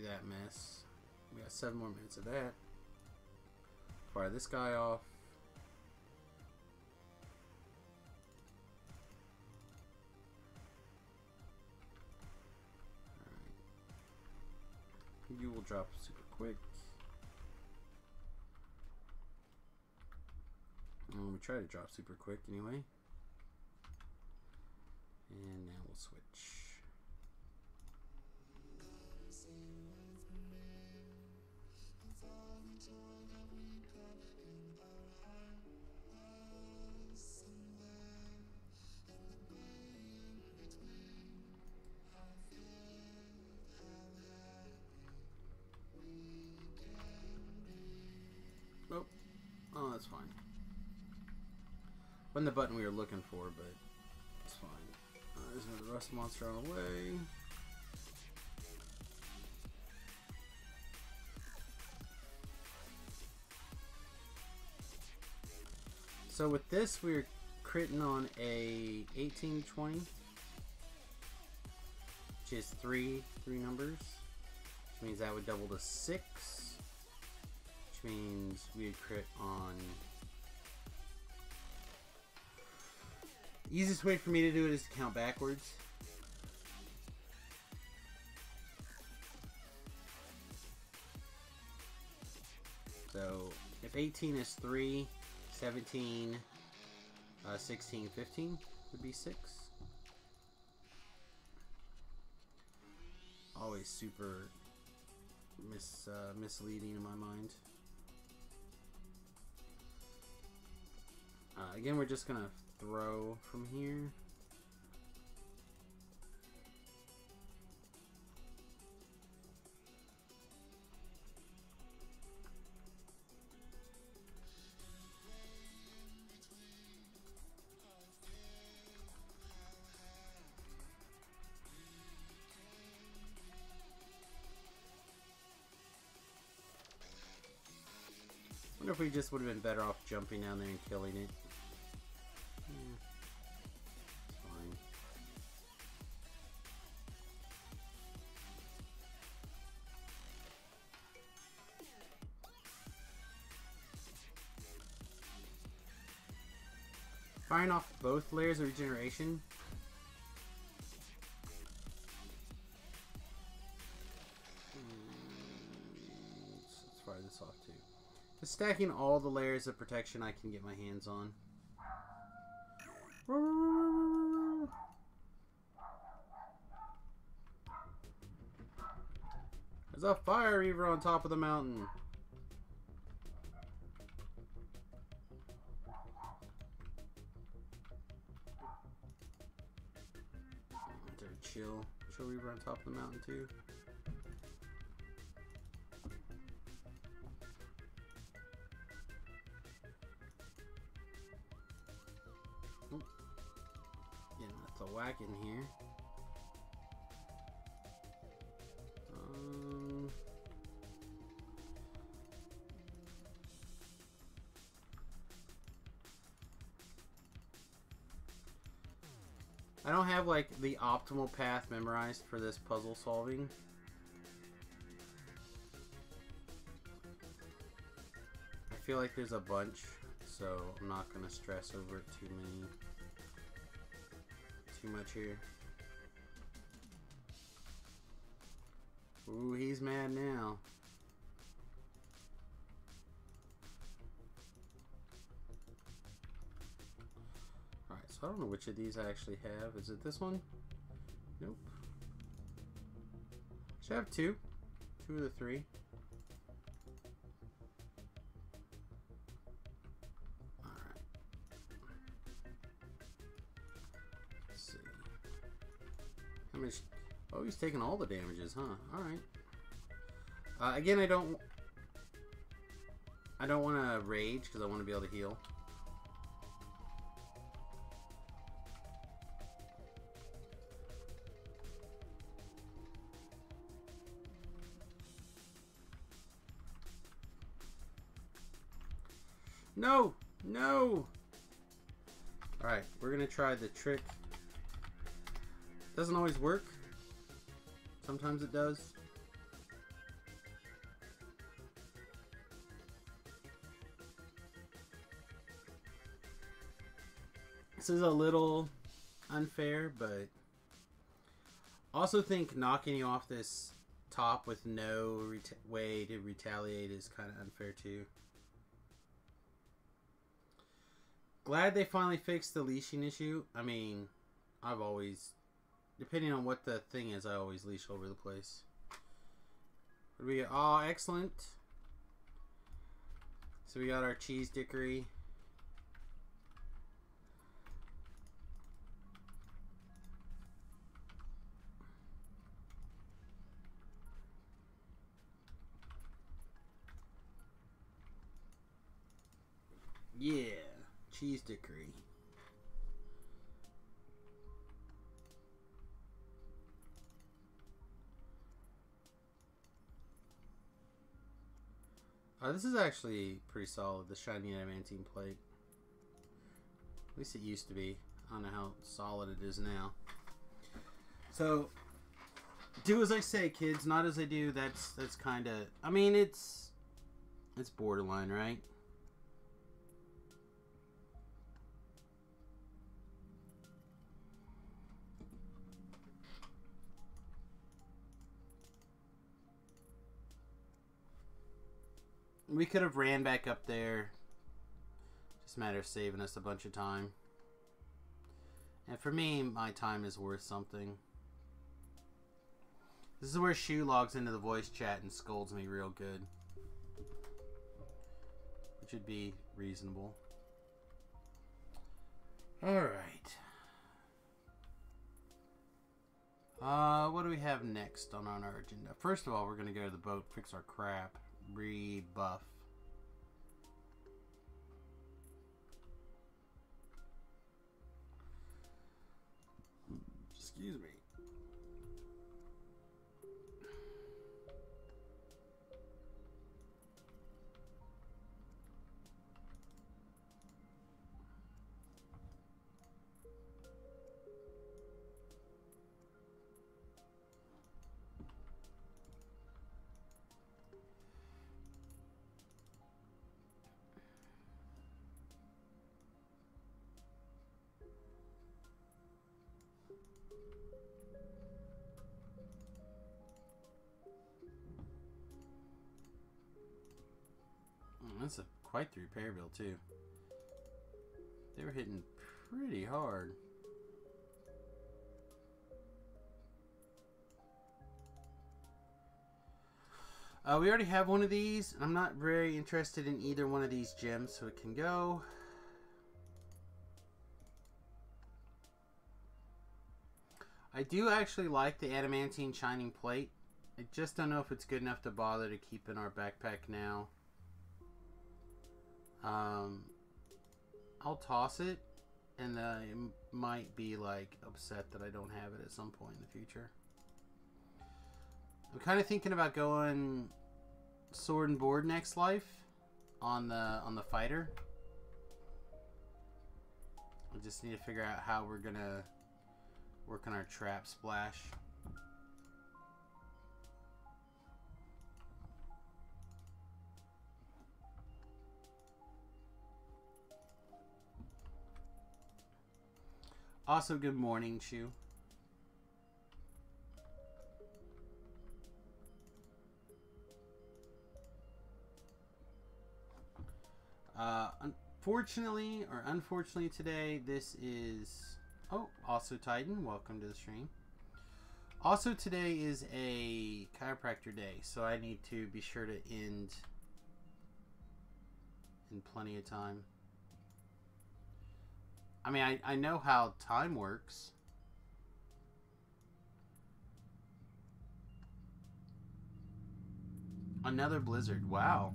that mess. We got 7 more minutes of that. Fire this guy off. You will drop super quick. We try to drop super quick anyway. And now we'll switch. Oh, that's fine. Wasn't the button we were looking for, but it's fine. There's another rust monster on the way. So with this, we're critting on a 1820, which is three numbers, which means that would double to 6. Means we would crit on. The easiest way for me to do it is to count backwards. So if 18 is 3, 17, 16, 15 would be 6. Always super misleading in my mind. Again, we're just gonna throw from here. I wonder if we just would have been better off jumping down there and killing it. It's fine. Firing off both layers of regeneration. Let's fire this off too. Just stacking all the layers of protection I can get my hands on. There's a fire reaver on top of the mountain. Chill reaver on top of the mountain too. Oh. Getting a whack in here. I don't have like the optimal path memorized for this puzzle solving. I feel like there's a bunch, so I'm not gonna stress over it too much here. Ooh, he's mad now. Alright, so I don't know which of these I actually have. Is it this one? Nope. Should have two. Two of the three. Alright. Let's see. How much? Oh, he's taking all the damages, huh? Alright. Again, I don't want to rage because I want to be able to heal. No! No! Alright, we're going to try the trick. Doesn't always work. Sometimes it does. This is a little unfair, but also think knocking you off this top with no way to retaliate is kind of unfair too. Glad they finally fixed the leashing issue. I mean, I've always, depending on what the thing is, I always leash over the place. What do we get? Oh, excellent. So we got our cheese dickery. Yeah, cheese dickery. This is actually pretty solid, the shiny adamantine plate. At least it used to be. I don't know how solid it is now. So, do as I say, kids, not as I do. That's kind of, I mean, it's borderline, right? We could have ran back up there. Just a matter of saving us a bunch of time. And for me, my time is worth something. This is where Shu logs into the voice chat and scolds me real good. Which would be reasonable. Alright. What do we have next on our agenda? First of all, we're going to go to the boat, fix our crap. Rebuff. Excuse me. That's quite the repair bill, too. They were hitting pretty hard. We already have one of these, and I'm not very interested in either one of these gems, so it can go. I do actually like the adamantine shining plate. I just don't know if it's good enough to bother to keep in our backpack now. I'll toss it, and I might be like upset that I don't have it at some point in the future. I'm kind of thinking about going sword and board next life on the fighter. I just need to figure out how we're gonna work on our trap splash. Also, good morning, Shu. Unfortunately, or unfortunately today, this is... Oh, also Titan, welcome to the stream. Also today is a chiropractor day, so I need to be sure to end in plenty of time. I mean, I know how time works. Another blizzard, wow.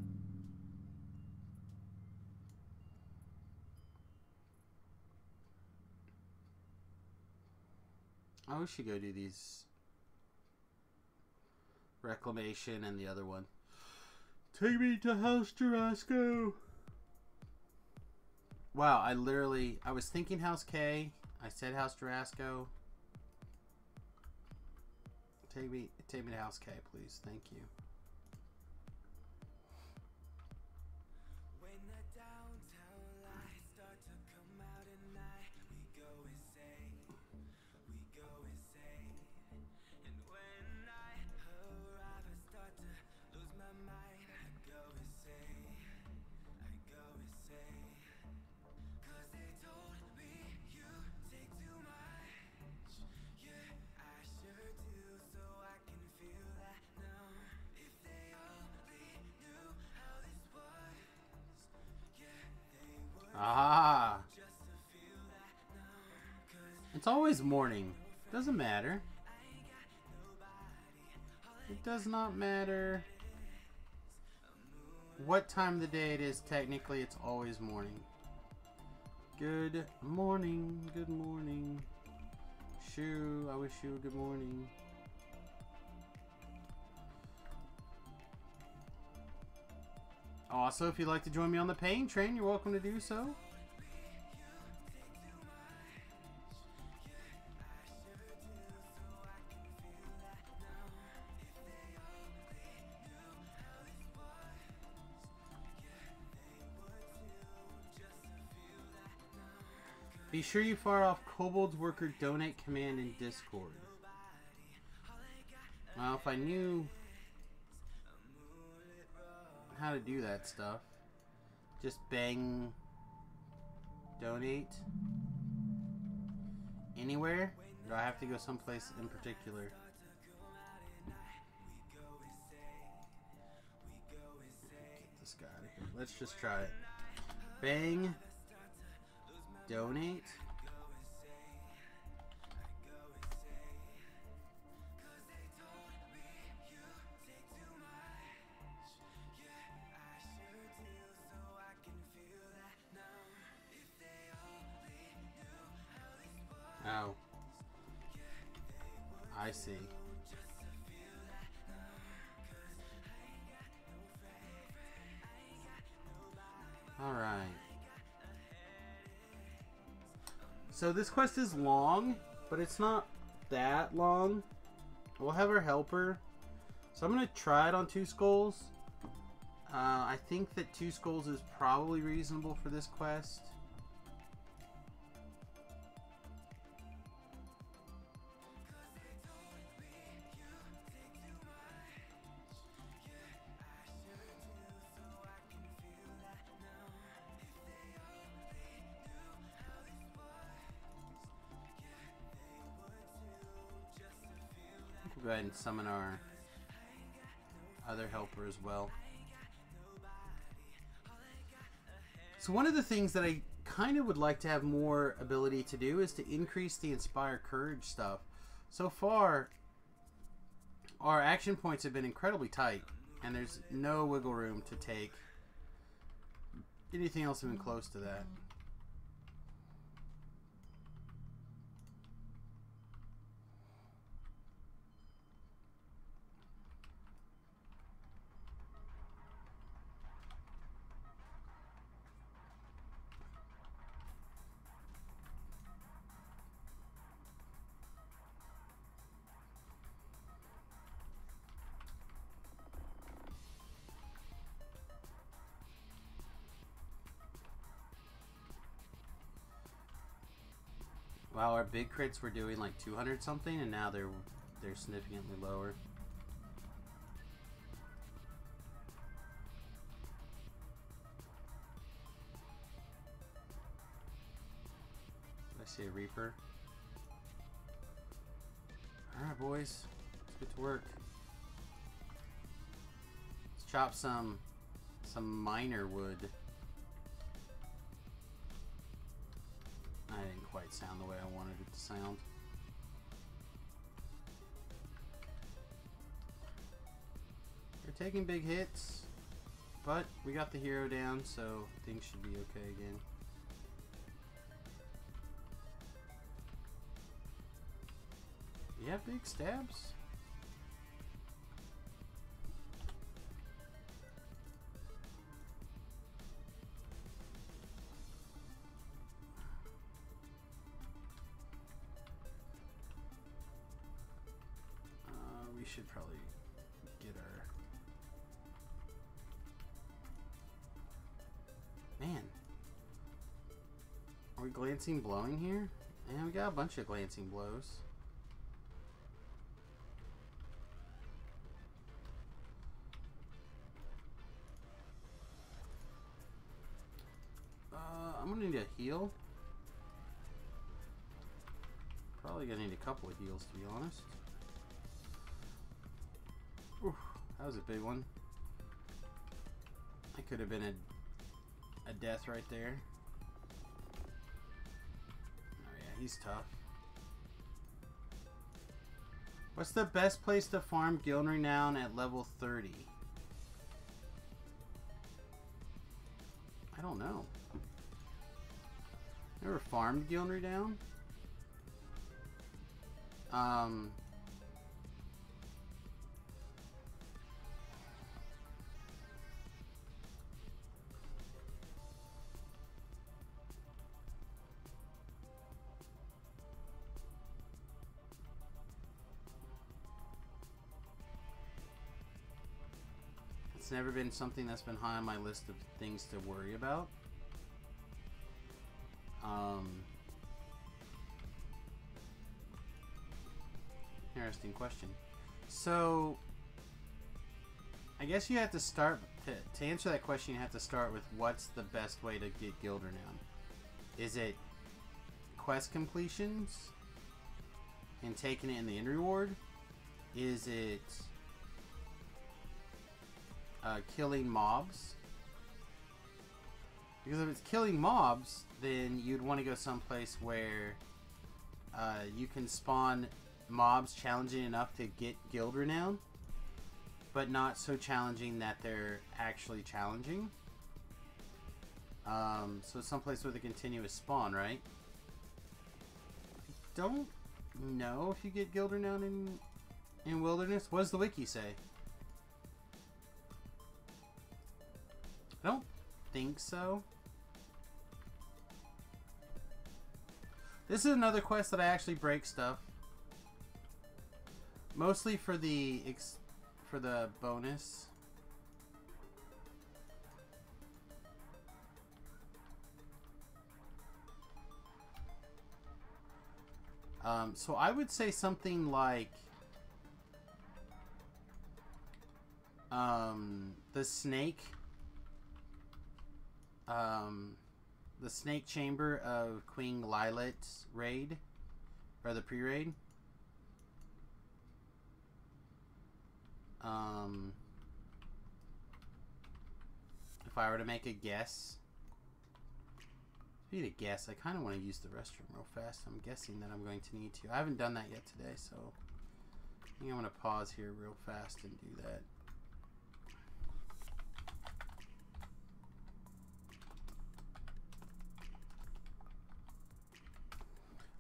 Oh, we should go do these. Reclamation and the other one. Take me to House Jurasco. Wow, I was thinking House K. I said House Jurasco. Take me to House K, please. Thank you. Ah, it's always morning. Doesn't matter. It does not matter what time of the day it is. Technically, it's always morning. Good morning. Good morning. Shoo, I wish you a good morning. Also, if you'd like to join me on the pain train, you're welcome to do so. Be sure you fire off Kobold's Worker donate command in Discord. Well, if I knew how to do that stuff, just bang donate anywhere. Do I have to go someplace in particular? Get this guy out of here. Let's just try it. Bang donate. Oh, I see. All right. So this quest is long, but it's not that long. We'll have our helper. So I'm going to try it on 2 skulls. I think that 2 skulls is probably reasonable for this quest. go ahead and summon our other helper as well. So one of the things that I kind of would like to have more ability to do is to increase the Inspire Courage stuff. So far, our action points have been incredibly tight, and there's no wiggle room to take anything else even close to that. Wow, our big crits were doing like 200 something, and now they're significantly lower. I see a Reaper. Alright, boys. Let's get to work. Let's chop some minor wood. I didn't quite sound the way I wanted it to sound. They're taking big hits, but we got the hero down, so things should be okay again. You have big stabs? We should probably get our... Man. Are we glancing blowing here? And we got a bunch of glancing blows. I'm gonna need a heal. Probably gonna need a couple of heals, to be honest. Oof, that was a big one. That could have been a death right there. Oh yeah, he's tough. What's the best place to farm Guild Renown at level 30? I don't know. Never farmed Guild Renown? It's never been something that's been high on my list of things to worry about. Interesting question. So, I guess you have to start, to answer that question, you have to start with what's the best way to get Guild Renown. Is it quest completions and taking it in the end reward? Is it killing mobs? Because if it's killing mobs, then you'd want to go someplace where you can spawn mobs challenging enough to get Guild Renown, but not so challenging that they're actually challenging. So someplace with a continuous spawn, right? I don't know if you get Guild Renown in Wilderness. What does the wiki say? I don't think so. This is another quest that I actually break stuff. Mostly for the bonus. So I would say something like the snake chamber of Queen Lilet's raid, or the pre-raid. I were to make a guess, if I need to guess, I kind of want to use the restroom real fast. I'm guessing that I'm going to need to. I haven't done that yet today, so I think I'm going to pause here real fast and do that.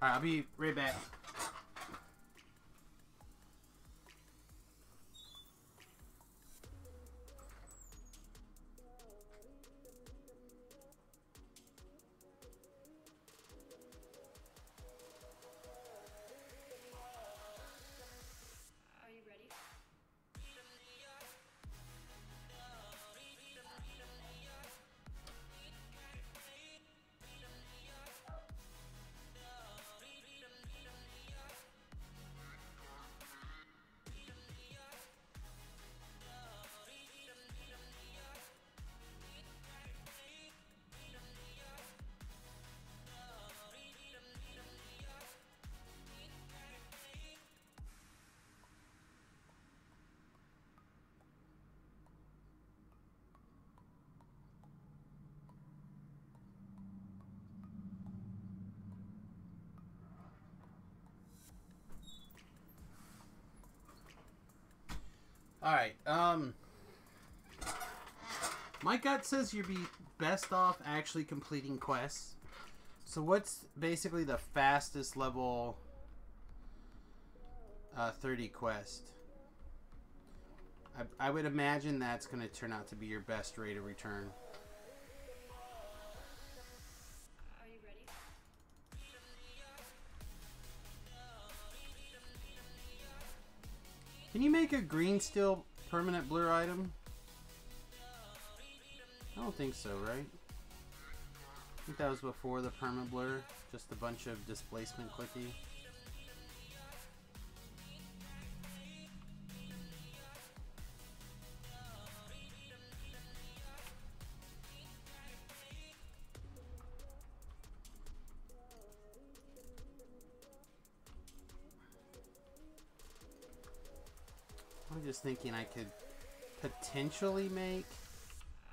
Alright, I'll be right back. Alright, my gut says you'd be best off actually completing quests. So what's basically the fastest level 30 quest? I would imagine that's going to turn out to be your best rate of return. Are you ready? Can you make a green steel permanent blur item? I don't think so, right? I think that was before the permanent blur. Just a bunch of displacement clicky. I'm just thinking I could potentially make...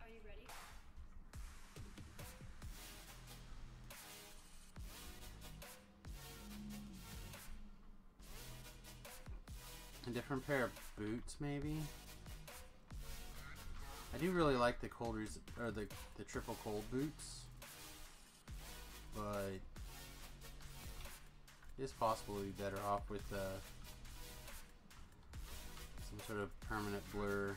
Are you ready? a different pair of boots, maybe? I do really like the the triple cold boots, but it's possible to be better off with some sort of permanent blur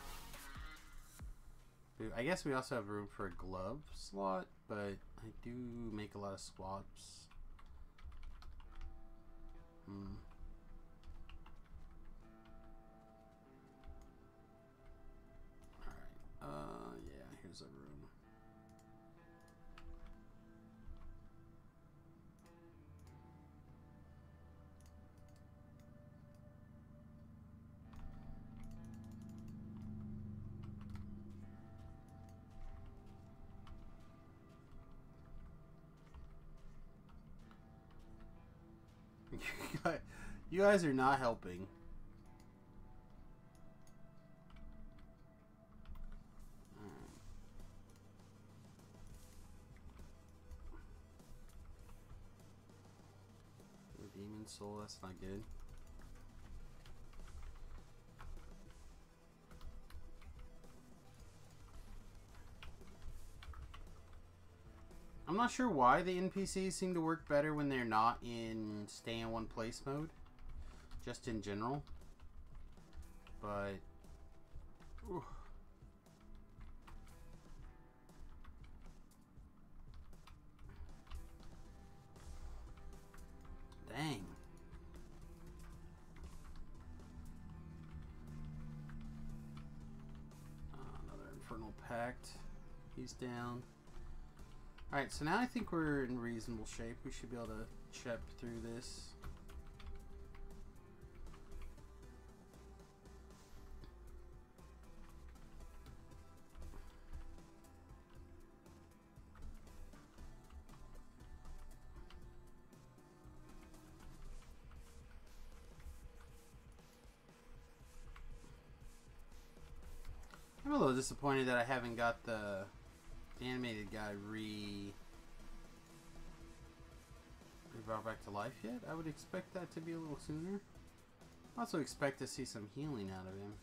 boot. I guess we also have room for a glove slot, but I do make a lot of swaps. Alright, yeah, here's a room. You guys are not helping. Demon soul, that's not good. I'm not sure why the NPCs seem to work better when they're not in stay in one place mode, just in general. But ooh. Dang. Another Infernal Pact. He's down. Alright, so now I think we're in reasonable shape. We should be able to chip through this. I'm a little disappointed that I haven't got the animated guy brought back to life yet? I would expect that to be a little sooner. I also expect to see some healing out of him.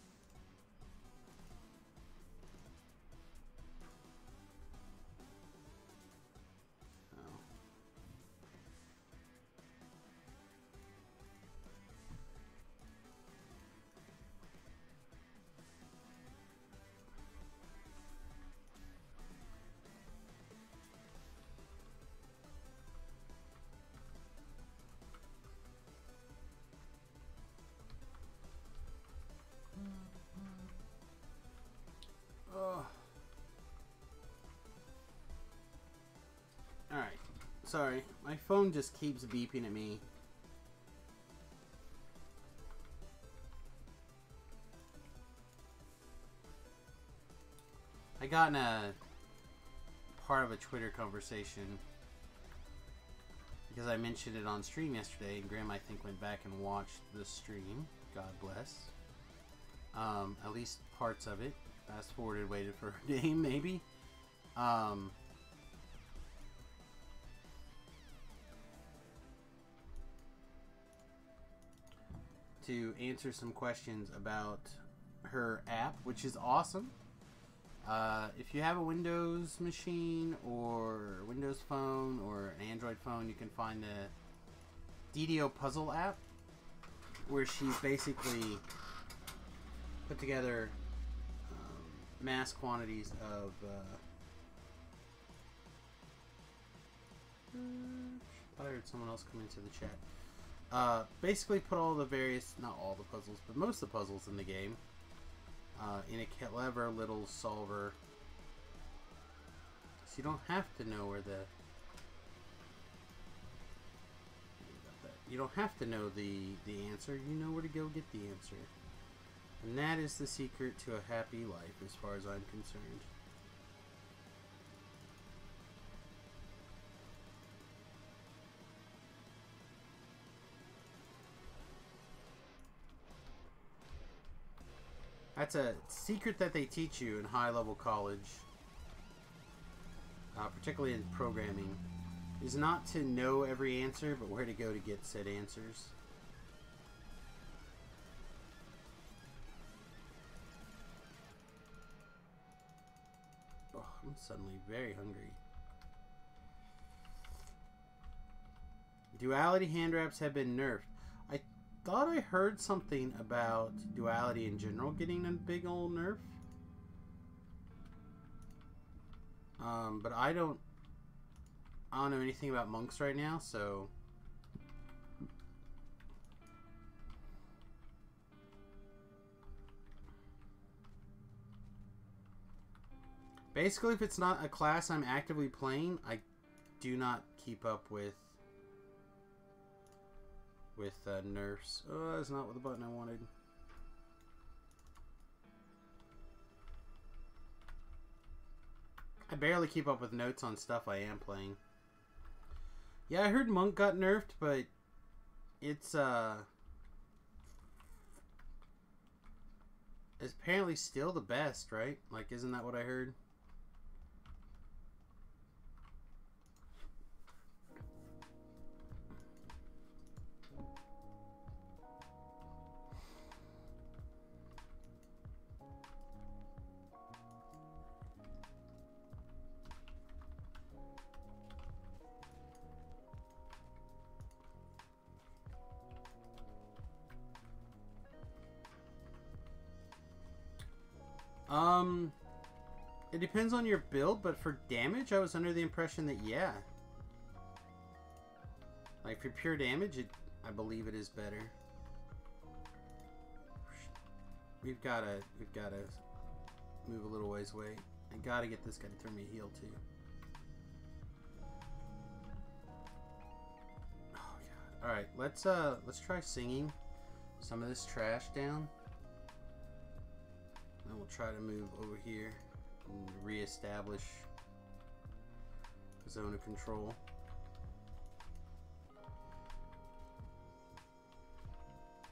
Alright, sorry, my phone just keeps beeping at me. I got in a part of a Twitter conversation because I mentioned it on stream yesterday, and Graham, I think, went back and watched the stream. God bless. At least parts of it. Fast forwarded, waited for a game, maybe. To answer some questions about her app, which is awesome. If you have a Windows machine or Windows phone or an Android phone, you can find the DDo puzzle app, where she's basically put together mass quantities of I heard someone else come into the chat. Basically put all the various, not all the puzzles, but most of the puzzles in the game in a clever little solver. So you don't have to know where the... You don't have to know the answer. You know where to go get the answer. And that is the secret to a happy life, as far as I'm concerned. That's a secret that they teach you in high-level college, particularly in programming, is not to know every answer, but where to go to get said answers. Oh, I'm suddenly very hungry. Duality hand wraps have been nerfed. I thought I heard something about duality in general getting a big old nerf. But I don't know anything about monks right now, so basically if it's not a class I'm actively playing, I do not keep up with nerfs. Oh, that's not what the button I wanted. I barely keep up with notes on stuff I am playing. Yeah, I heard Monk got nerfed, but it's apparently still the best, right? Like, isn't that what I heard? It depends on your build, but for damage, I was under the impression that, yeah. Like, for pure damage, I believe it is better. We've gotta move a little ways away. I gotta get this guy to throw me a heal, too. Oh, God. Alright, let's try singing some of this trash down. Then we'll try to move over here and re-establish the zone of control.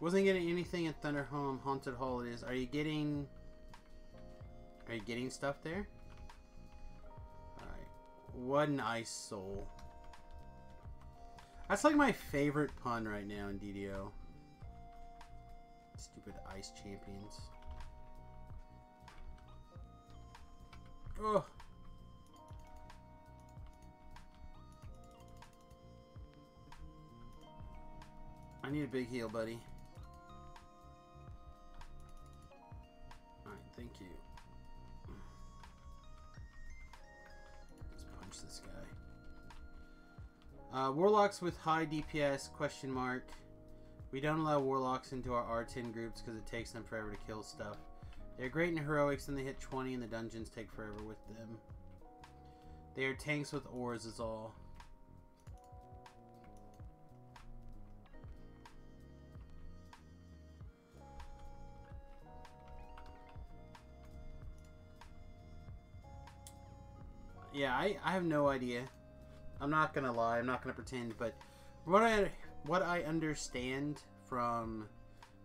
Wasn't getting anything at Thunderhome Haunted Hall. It is. Are you getting stuff there? What an ice soul. That's like my favorite pun right now in DDo. Stupid ice champions. Ugh. I need a big heal, buddy. Alright, thank you. Let's punch this guy. Warlocks with high DPS, question mark. We don't allow warlocks into our R10 groups because it takes them forever to kill stuff. They're great in heroics, and they hit 20 and the dungeons take forever with them. They are tanks with ores is all. Yeah, I have no idea. I'm not gonna lie, I'm not gonna pretend, but what I understand from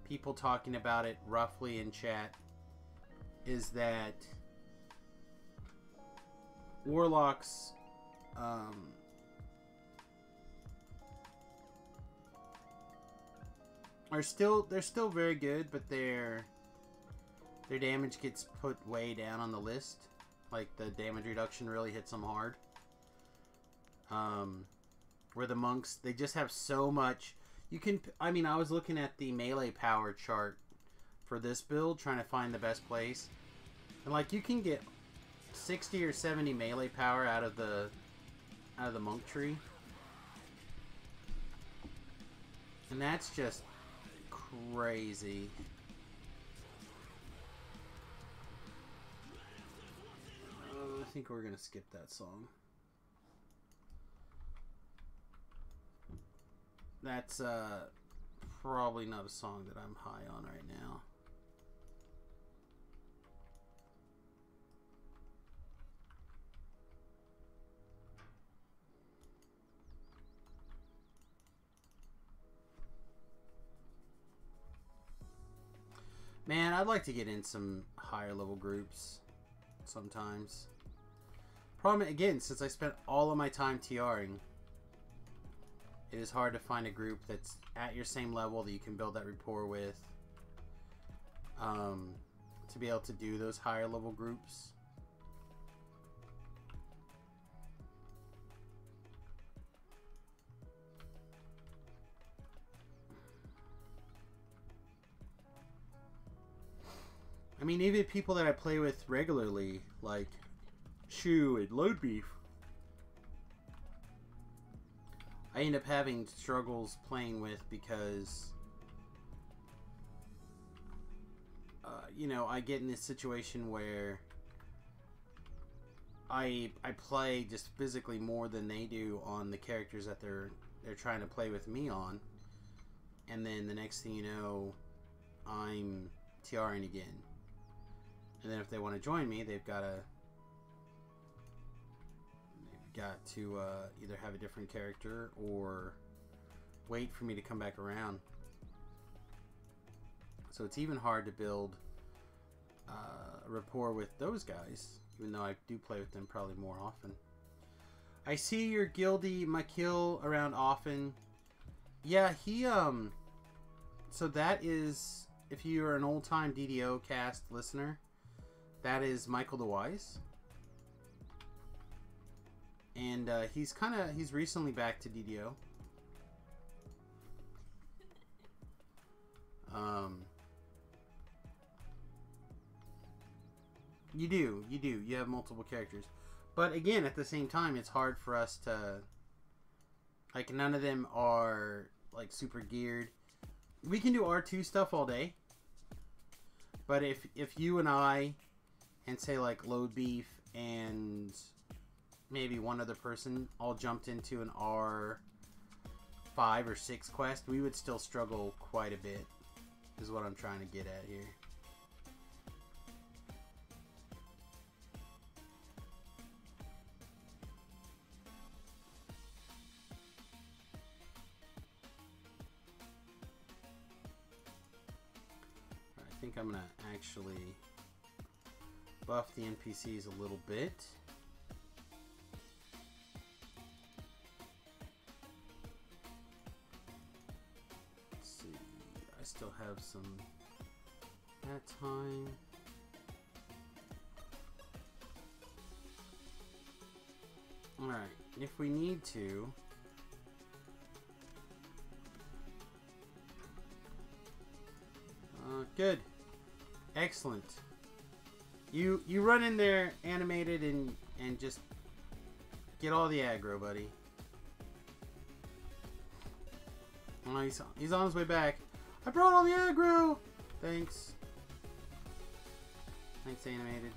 people talking about it roughly in chat is that warlocks they're still very good, but their damage gets put way down on the list. Like, the damage reduction really hits them hard. Where the monks, they just have so much. You can, I mean, I was looking at the melee power chart for this build, trying to find the best place. And, like, you can get 60 or 70 melee power out of the monk tree. And that's just crazy. I think we're gonna skip that song. That's probably not a song that I'm high on right now. Man, I'd like to get in some higher level groups sometimes. Problem again, since I spent all of my time TRing, it is hard to find a group that's at your same level that you can build that rapport with, to be able to do those higher level groups. I mean, even people that I play with regularly, like Shu and Load Beef, I end up having struggles playing with because, you know, I get in this situation where I play just physically more than they do on the characters that they're trying to play with me on, and then the next thing you know, I'm TRing again. And then if they want to join me, they've got to either have a different character or wait for me to come back around. So it's even hard to build rapport with those guys, even though I do play with them probably more often. I see your Guildy Makil around often. Yeah, he so that is, if you are an old-time DDO cast listener, that is Michael the Wise. And he's recently back to DDO. You have multiple characters. But again, at the same time, it's hard for us to, like, none of them are like super geared. We can do R2 stuff all day. But if you and I, and say like Load Beef and maybe one other person all jumped into an R5 or 6 quest, we would still struggle quite a bit, is what I'm trying to get at here. I think I'm going to actually buff the NPCs a little bit. have some that time. Alright, if we need to... good. Excellent. You run in there animated and just get all the aggro, buddy. Oh, he's on his way back. I brought all the aggro! Thanks. Thanks, animated.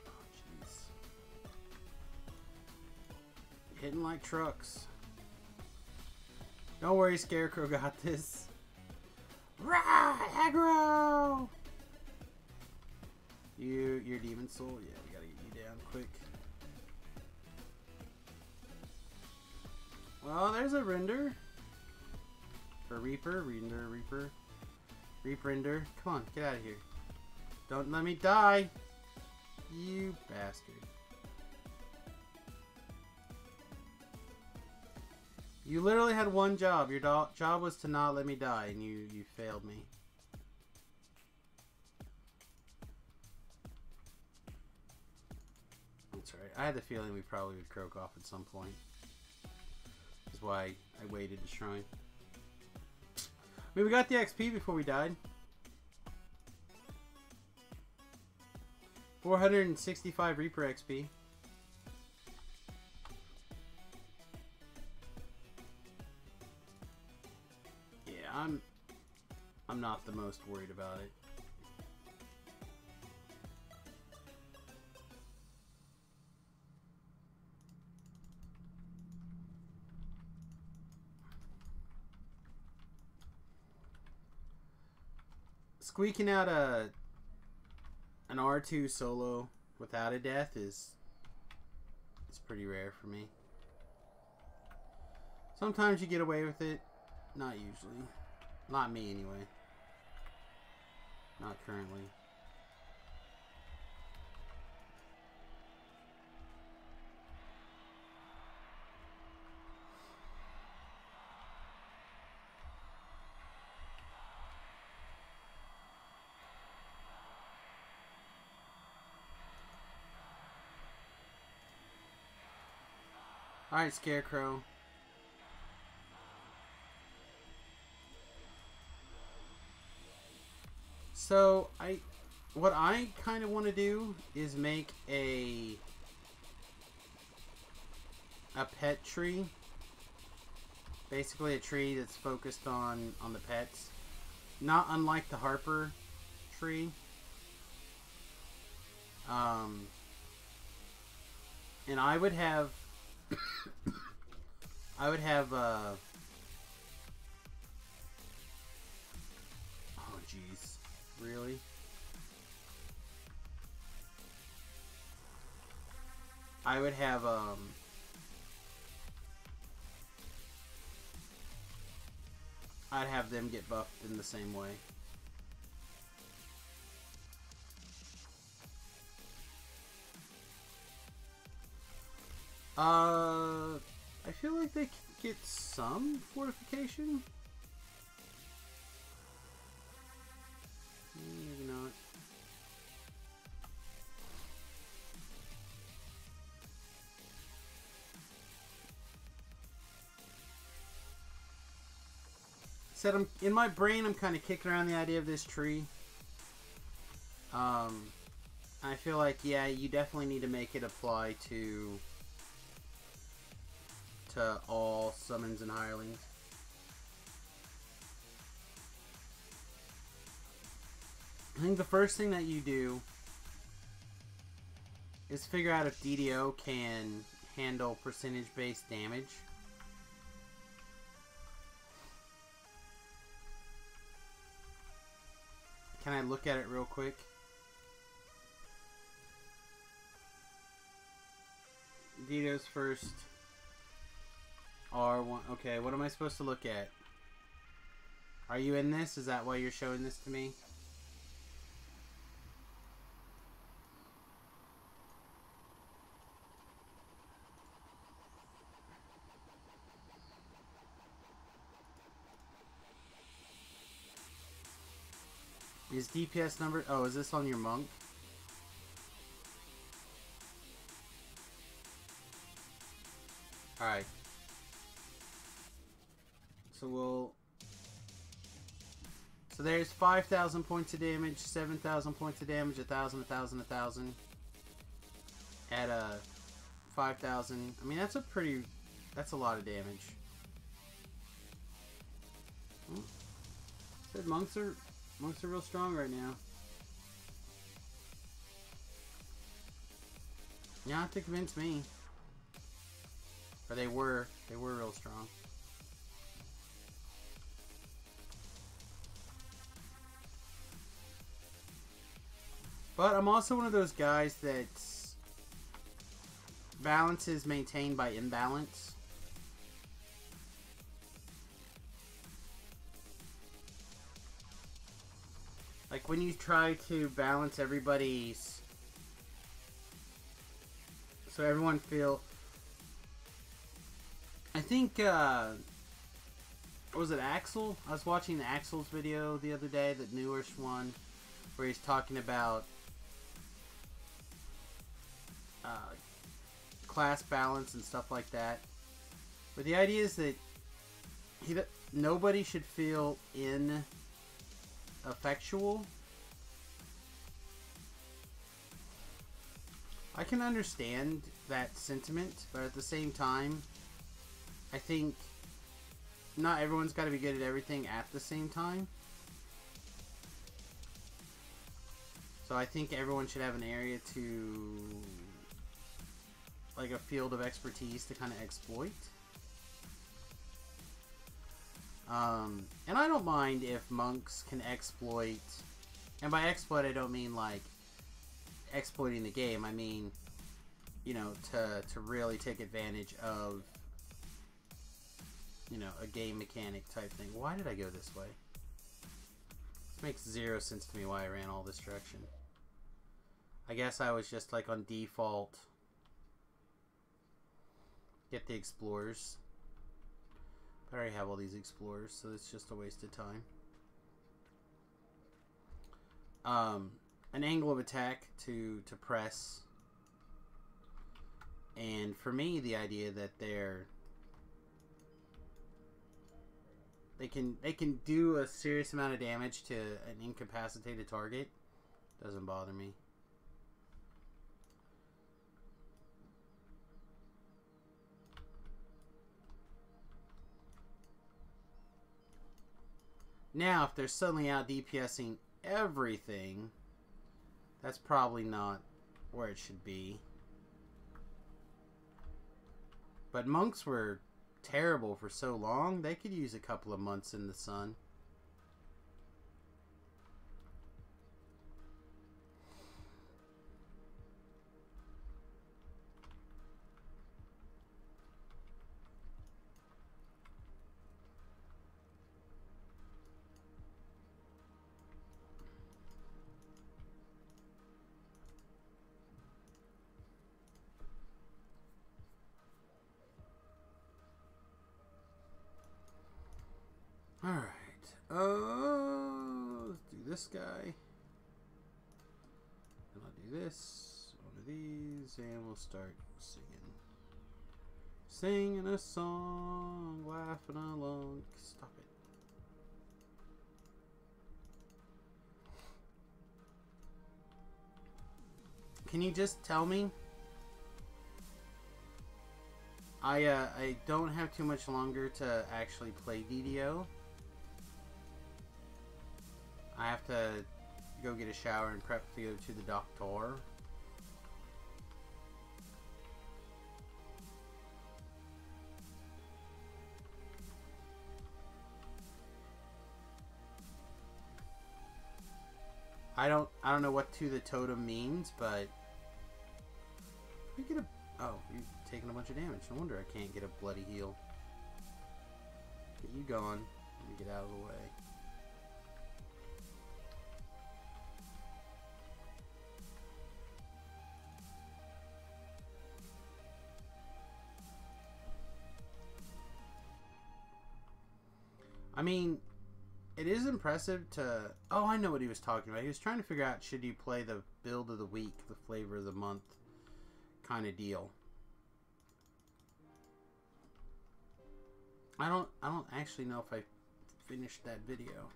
Oh, jeez. Hitting like trucks. Don't worry, Scarecrow got this. Rah! Aggro! Your demon soul? Yeah, we gotta get you down quick. Well, there's a render. For Reaper. Reaper. Render. Come on, get out of here. Don't let me die. You bastard. You literally had one job. Your job was to not let me die, and you failed me. That's right. I had the feeling we probably would croak off at some point. That's why I waited to shrine. I mean, we got the XP before we died. 465 Reaper XP. I'm not the most worried about it. Squeaking out an R2 solo without a death is pretty rare for me. Sometimes you get away with it, not usually. Not me, anyway. Not currently. Alright, Scarecrow. So, what I kind of want to do is make a pet tree. Basically a tree that's focused on the pets. Not unlike the Harper tree. And I would have oh jeez. Really? I would have I'd have them get buffed in the same way. I feel like they can get some fortification. Maybe not. Said in my brain, I'm kind of kicking around the idea of this tree. I feel like, yeah, you definitely need to make it apply to all summons and hirelings. I think the first thing that you do is figure out if DDo can handle percentage-based damage. Can I look at it real quick? DDo's first R1. Okay, what am I supposed to look at? Are you in this? Is that why you're showing this to me? Is DPS number... Oh, is this on your monk? Alright. So we'll... So there's 5,000 points of damage, 7,000 points of damage, 1,000, 1,000, 1,000. At 5,000. I mean, that's a pretty... That's a lot of damage. Hmm. Said monks are real strong right now. You don't have to convince me. Or they were real strong. But I'm also one of those guys that balance is maintained by imbalance. Like when you try to balance everybody's, so everyone feel. I think was it Axel? I was watching Axel's video the other day, the newish one, where he's talking about class balance and stuff like that. But the idea is that nobody should feel ineffectual. I can understand that sentiment, but at the same time, I think not everyone's got to be good at everything at the same time. So I think everyone should have an area to, like a field of expertise to kind of exploit. And I don't mind if monks can exploit, and by exploit I don't mean like exploiting the game. I mean, you know, to really take advantage of, you know, a game mechanic type thing. Why did I go this way? This makes zero sense to me why I ran all this direction. I guess I was just like on default. Get the explorers. I already have all these explorers, so it's just a waste of time. An angle of attack to press. And for me, the idea that they can do a serious amount of damage to an incapacitated target doesn't bother me. Now, if they're suddenly out DPSing everything, that's probably not where it should be. But monks were terrible for so long, they could use a couple of months in the sun. Alright, let's do this guy. And I'll do this, one of these, and we'll start singing. Singing a song, laughing along. Stop it. Can you just tell me? I don't have too much longer to actually play DDo. I have to go get a shower and prep to go to the doctor. I don't know what to the totem means, but we get a oh, you've taken a bunch of damage. No wonder I can't get a bloody heal. Get you gone. Let me get out of the way. I mean, it is impressive to... Oh, I know what he was talking about. He was trying to figure out, should you play the build of the week, the flavor of the month kind of deal. I don't actually know if I finished that video.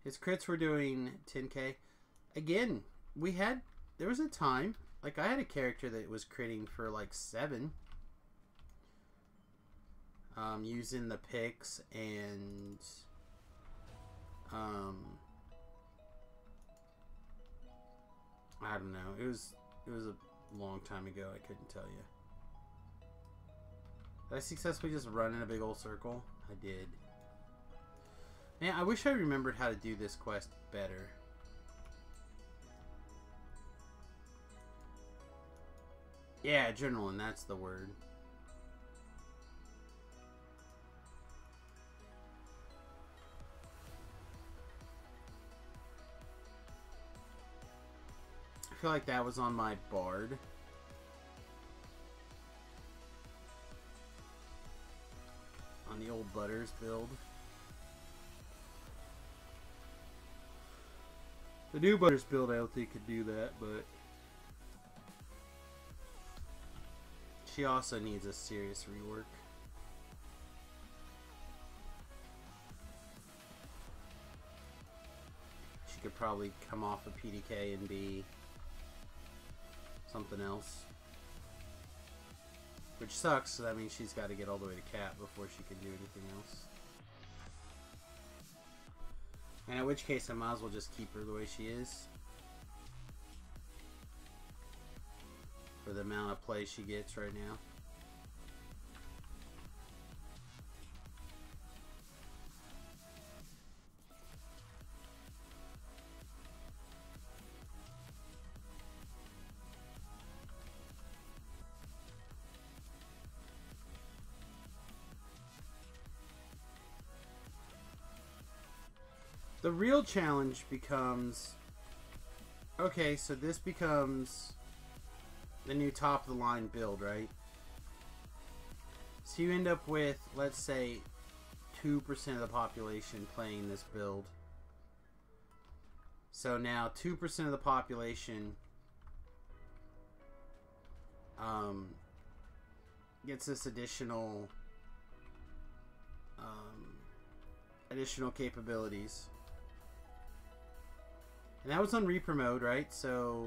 His crits were doing 10k. Again, there was a time, like I had a character that was critting for like 7. Using the picks and I don't know. It was a long time ago. I couldn't tell you. Did I successfully just run in a big old circle? I did. Man, I wish I remembered how to do this quest better. Yeah, adrenaline, that's the word. I feel like that was on my Bard. On the old Butters build. The new Butters build I don't think could do that, but she also needs a serious rework. She could probably come off of PDK and be something else. Which sucks, so that means she's got to get all the way to cap before she can do anything else. And in which case I might as well just keep her the way she is. For the amount of play she gets right now. The real challenge becomes, okay, so this becomes the new top of the line build, right? So you end up with, let's say, 2% of the population playing this build. So now 2% of the population gets this additional capabilities. And that was on Reaper mode, right? So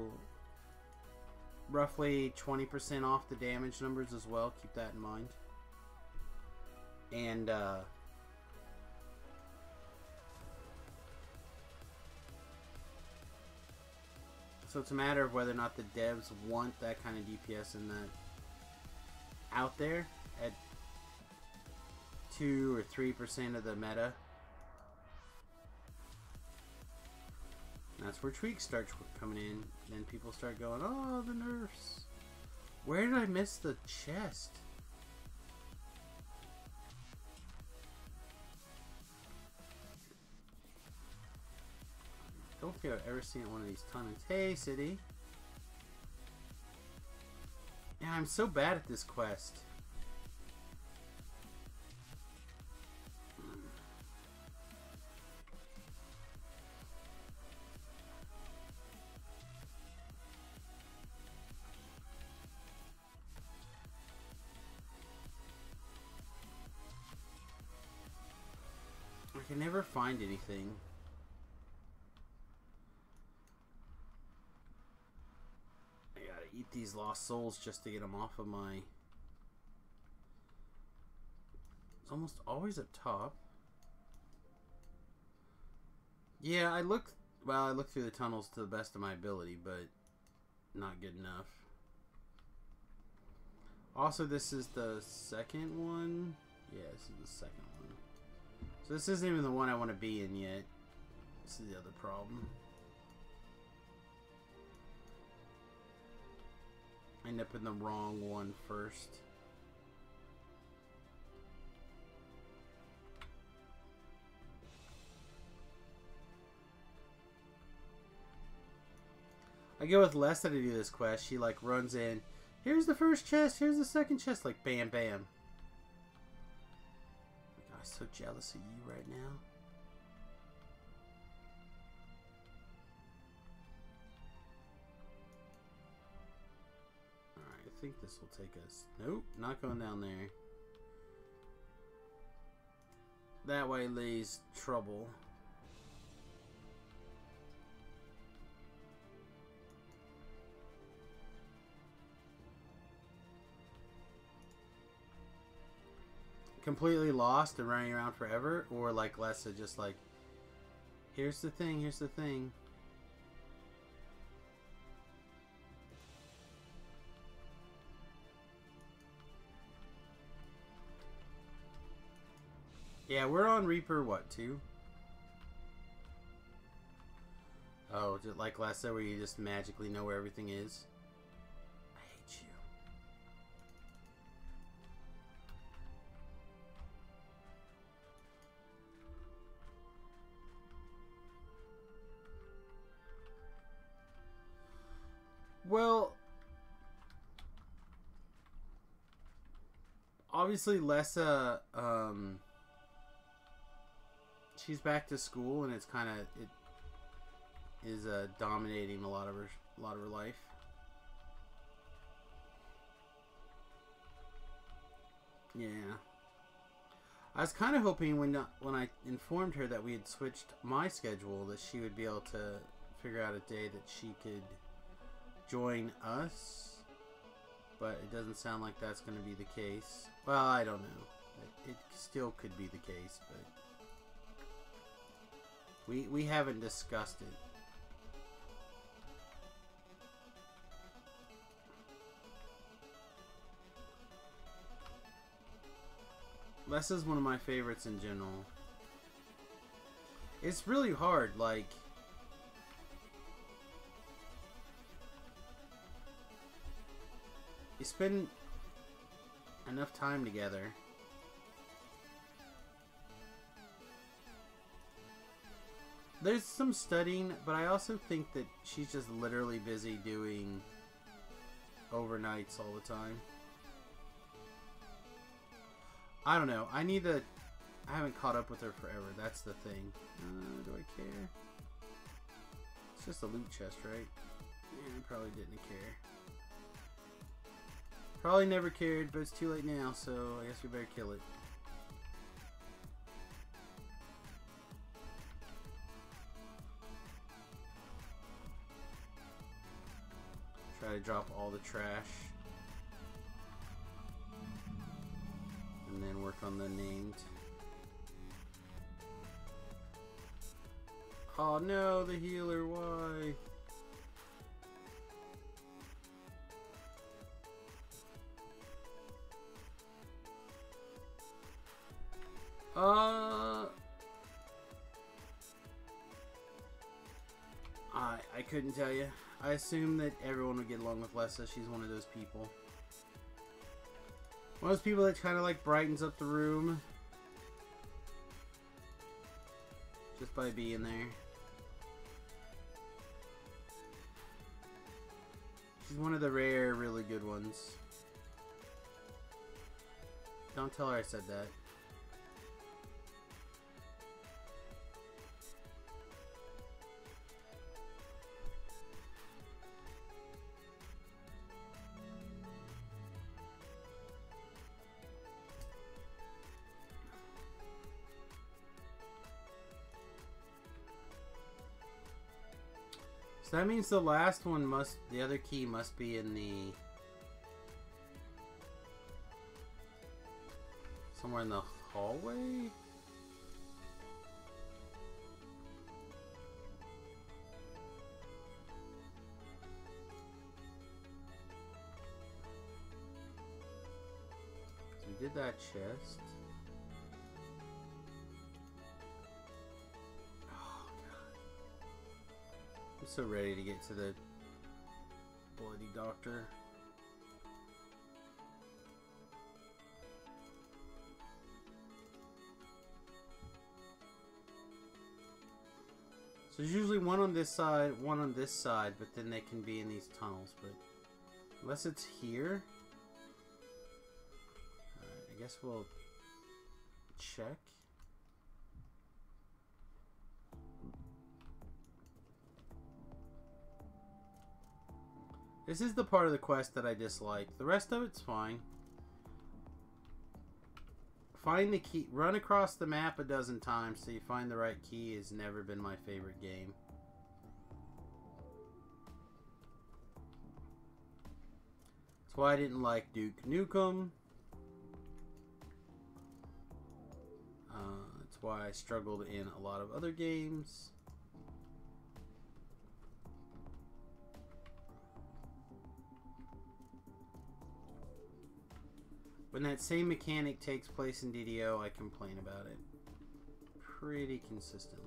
roughly 20% off the damage numbers as well. Keep that in mind. And so it's a matter of whether or not the devs want that kind of DPS in that out there at 2 or 3% of the meta. That's where tweaks start coming in. Then people start going, oh, the nerfs. Where did I miss the chest? Don't think I've ever seen one of these tunnels. Hey, city. Yeah, I'm so bad at this quest. I can never find anything. I gotta eat these lost souls just to get them off of my... It's almost always up top. Yeah, I looked through the tunnels to the best of my ability, but not good enough. Also, this is the second one. Yeah, this is the second one. So this isn't even the one I want to be in yet. This is the other problem. I end up in the wrong one first. I go with Less that I do this quest. She like runs in. Here's the first chest. Here's the second chest. Like, bam, bam. I'm so jealous of you right now. Alright, I think this will take us... Nope, not going down there. That way lays trouble. Completely lost and running around forever, or like Lessa just like, here's the thing, here's the thing. Yeah, we're on Reaper, what, 2? Oh, just like Lessa where you just magically know where everything is. I hate you. Well, obviously Lessa, she's back to school, and it's kind of, it is dominating a lot of her life. Yeah, I was kind of hoping when I informed her that we had switched my schedule that she would be able to figure out a day that she could join us, but it doesn't sound like that's going to be the case. Well, I don't know. It still could be the case, but we haven't discussed it. Lessa's one of my favorites in general. It's really hard, like, you spend enough time together. There's some studying, but I also think that she's just literally busy doing overnights all the time. I don't know. I haven't caught up with her forever. That's the thing. Do I care? It's just a loot chest, right? Yeah, I probably didn't care. Probably never cared, but it's too late now, so I guess we better kill it. Try to drop all the trash. And then work on the named. Oh no, the healer, why? I couldn't tell you. I assume that everyone would get along with Lessa. She's one of those people. One of those people that kind of like brightens up the room just by being there. She's one of the rare, really good ones. Don't tell her I said that. So that means the last one the other key must be in the... somewhere in the hallway? So we did that chest. I'm so ready to get to the bloody doctor. So there's usually one on this side, one on this side, but then they can be in these tunnels, but Unless it's here. I guess we'll check. This is the part of the quest that I dislike. The rest of it's fine. Find the key. Run across the map a dozen times so you find the right key has never been my favorite game. That's why I didn't like Duke Nukem. That's why I struggled in a lot of other games. When that same mechanic takes place in DDo, I complain about it pretty consistently.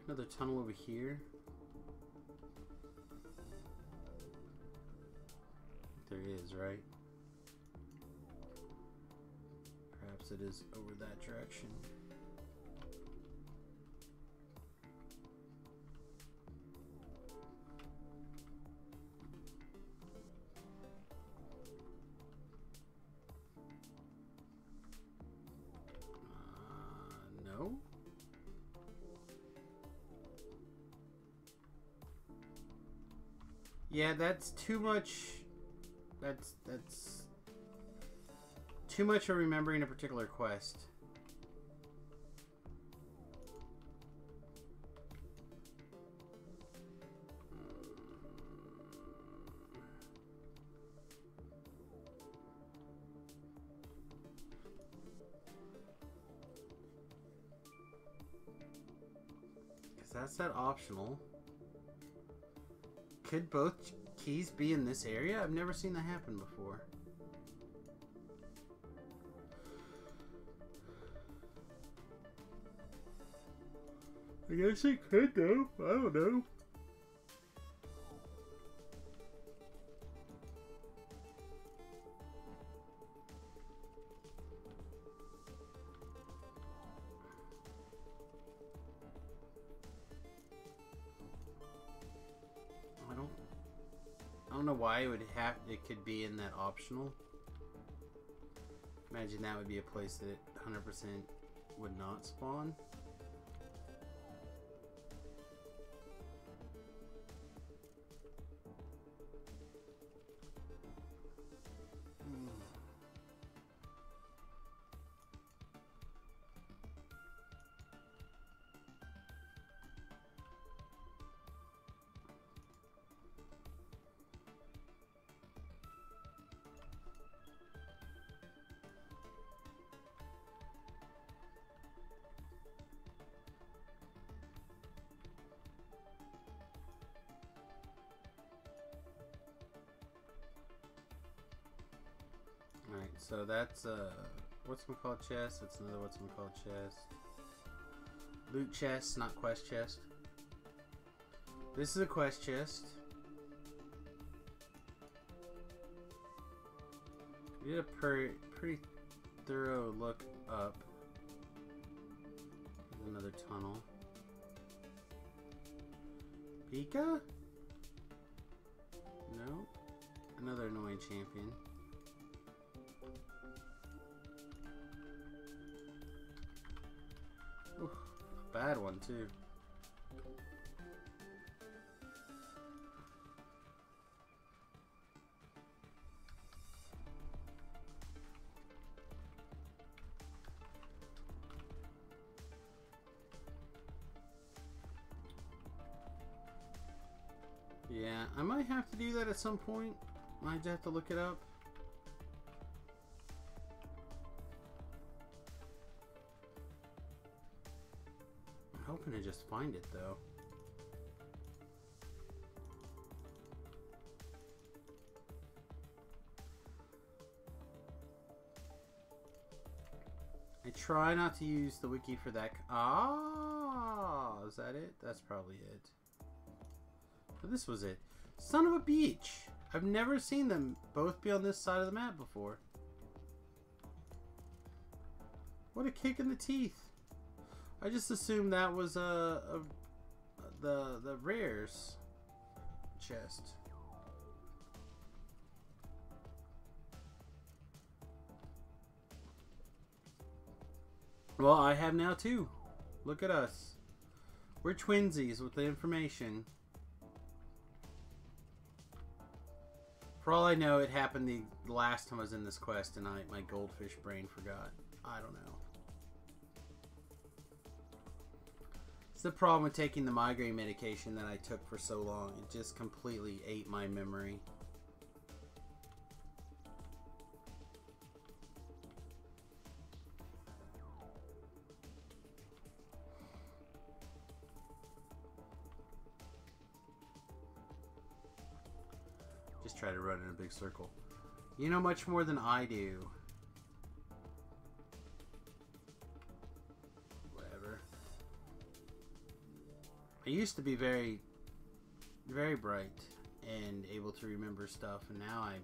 Another tunnel over here. There is, right? Perhaps it is over that direction. No. Yeah, that's too much. That's too much of remembering a particular quest. Because that's that optional. Could both keys be in this area? I've never seen that happen before. I guess it could though. I don't know. I don't know why it could be in that optional. Imagine that would be a place that it 100% would not spawn. Alright, so that's what's-my-called chest. That's another what's-my-called chest. Loot chest, not quest chest. This is a quest chest. We did a pretty thorough look up. There's another tunnel. Pika? No. Another annoying champion. Ooh, bad one too. Yeah, I might have to do that at some point. Might have to look it up. I'm hoping to just find it though. I try not to use the wiki for that. Ah, is that it? That's probably it. But this was it. Son of a beach. I've never seen them both be on this side of the map before. What a kick in the teeth. I just assumed that was the rares chest. Well, I have now too. Look at us. We're twinsies with the information. For all I know, it happened the last time I was in this quest and my goldfish brain forgot. I don't know. It's the problem with taking the migraine medication that I took for so long. It just completely ate my memory. Just try to run in a big circle. You know much more than I do. Whatever. I used to be very, very bright and able to remember stuff, and now I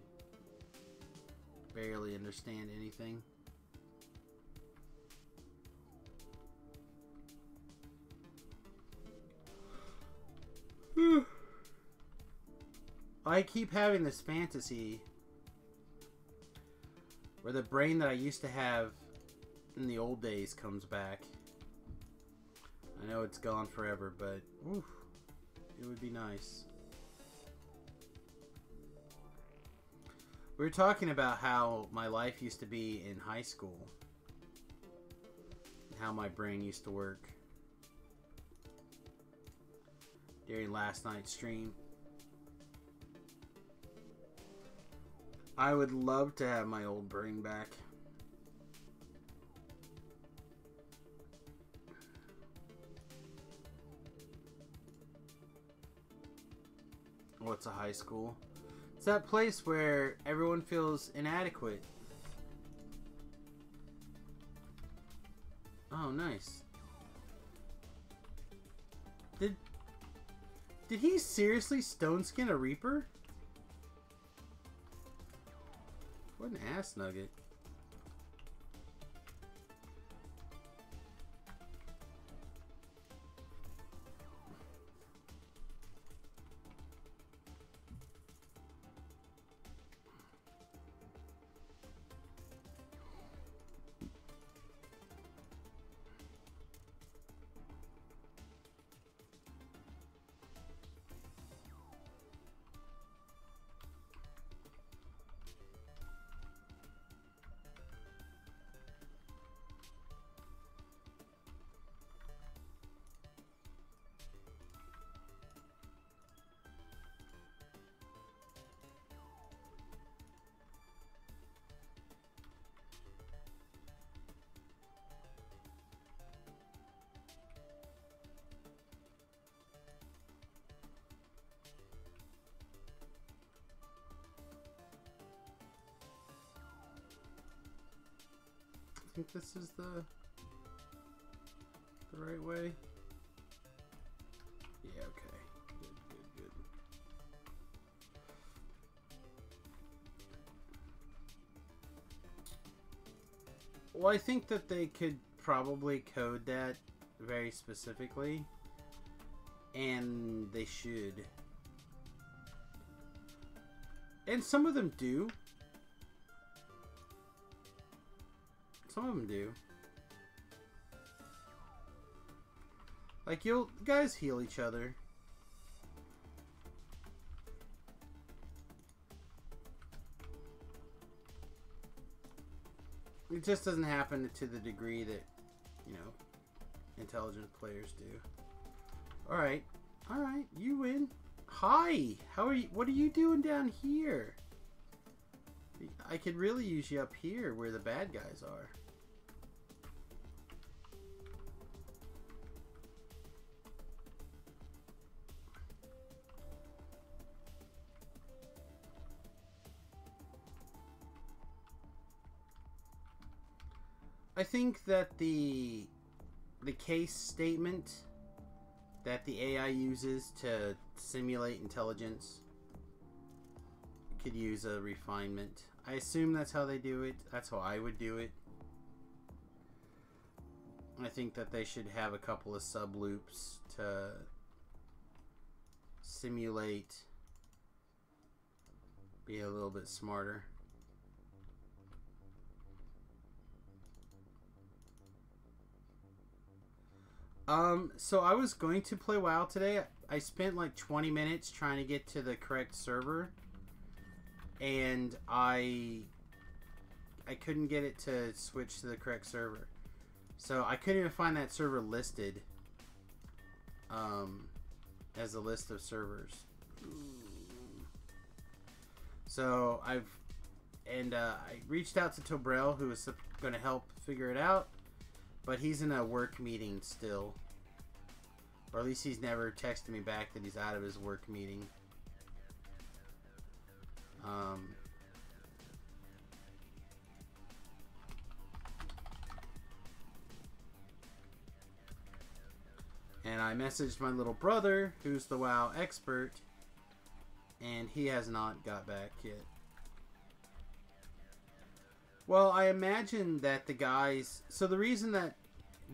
barely understand anything. I keep having this fantasy where the brain that I used to have in the old days comes back. I know it's gone forever, but oof, it would be nice. We were talking about how my life used to be in high school and how my brain used to work during last night's stream. I would love to have my old brain back. What's a high school? It's that place where everyone feels inadequate. Oh, nice. Did he seriously stone skin a Reaper? What an ass nugget. I think this is the right way. Yeah, okay. Good. Well, I think that they could probably code that very specifically, and they should. And some of them do. Some of them do. Like, guys heal each other. It just doesn't happen to the degree that, you know, intelligent players do. Alright. Alright, you win. Hi! How are you? What are you doing down here? I could really use you up here where the bad guys are. I think that the case statement that the AI uses to simulate intelligence could use a refinement. I assume that's how they do it. That's how I would do it. I think that they should have a couple of sub loops to simulate, be a little bit smarter. So I was going to play WoW today. I spent like 20 minutes trying to get to the correct server, and I couldn't get it to switch to the correct server. So I couldn't even find that server listed as a list of servers. So I reached out to Tobrel, who was going to help figure it out, but he's in a work meeting still. Or at least he's never texted me back that he's out of his work meeting. And I messaged my little brother, who's the WoW expert, and he has not got back yet. Well, I imagine that the guys... So the reason that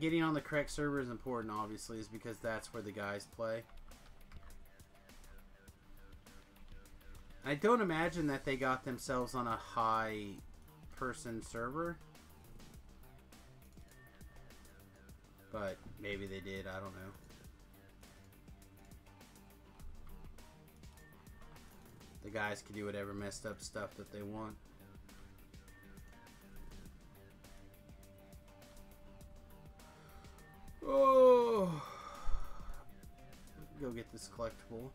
getting on the correct server is important, obviously, is because that's where the guys play. I don't imagine that they got themselves on a high-person server. But maybe they did, I don't know. The guys can do whatever messed up stuff that they want. Oh! Go get this collectible.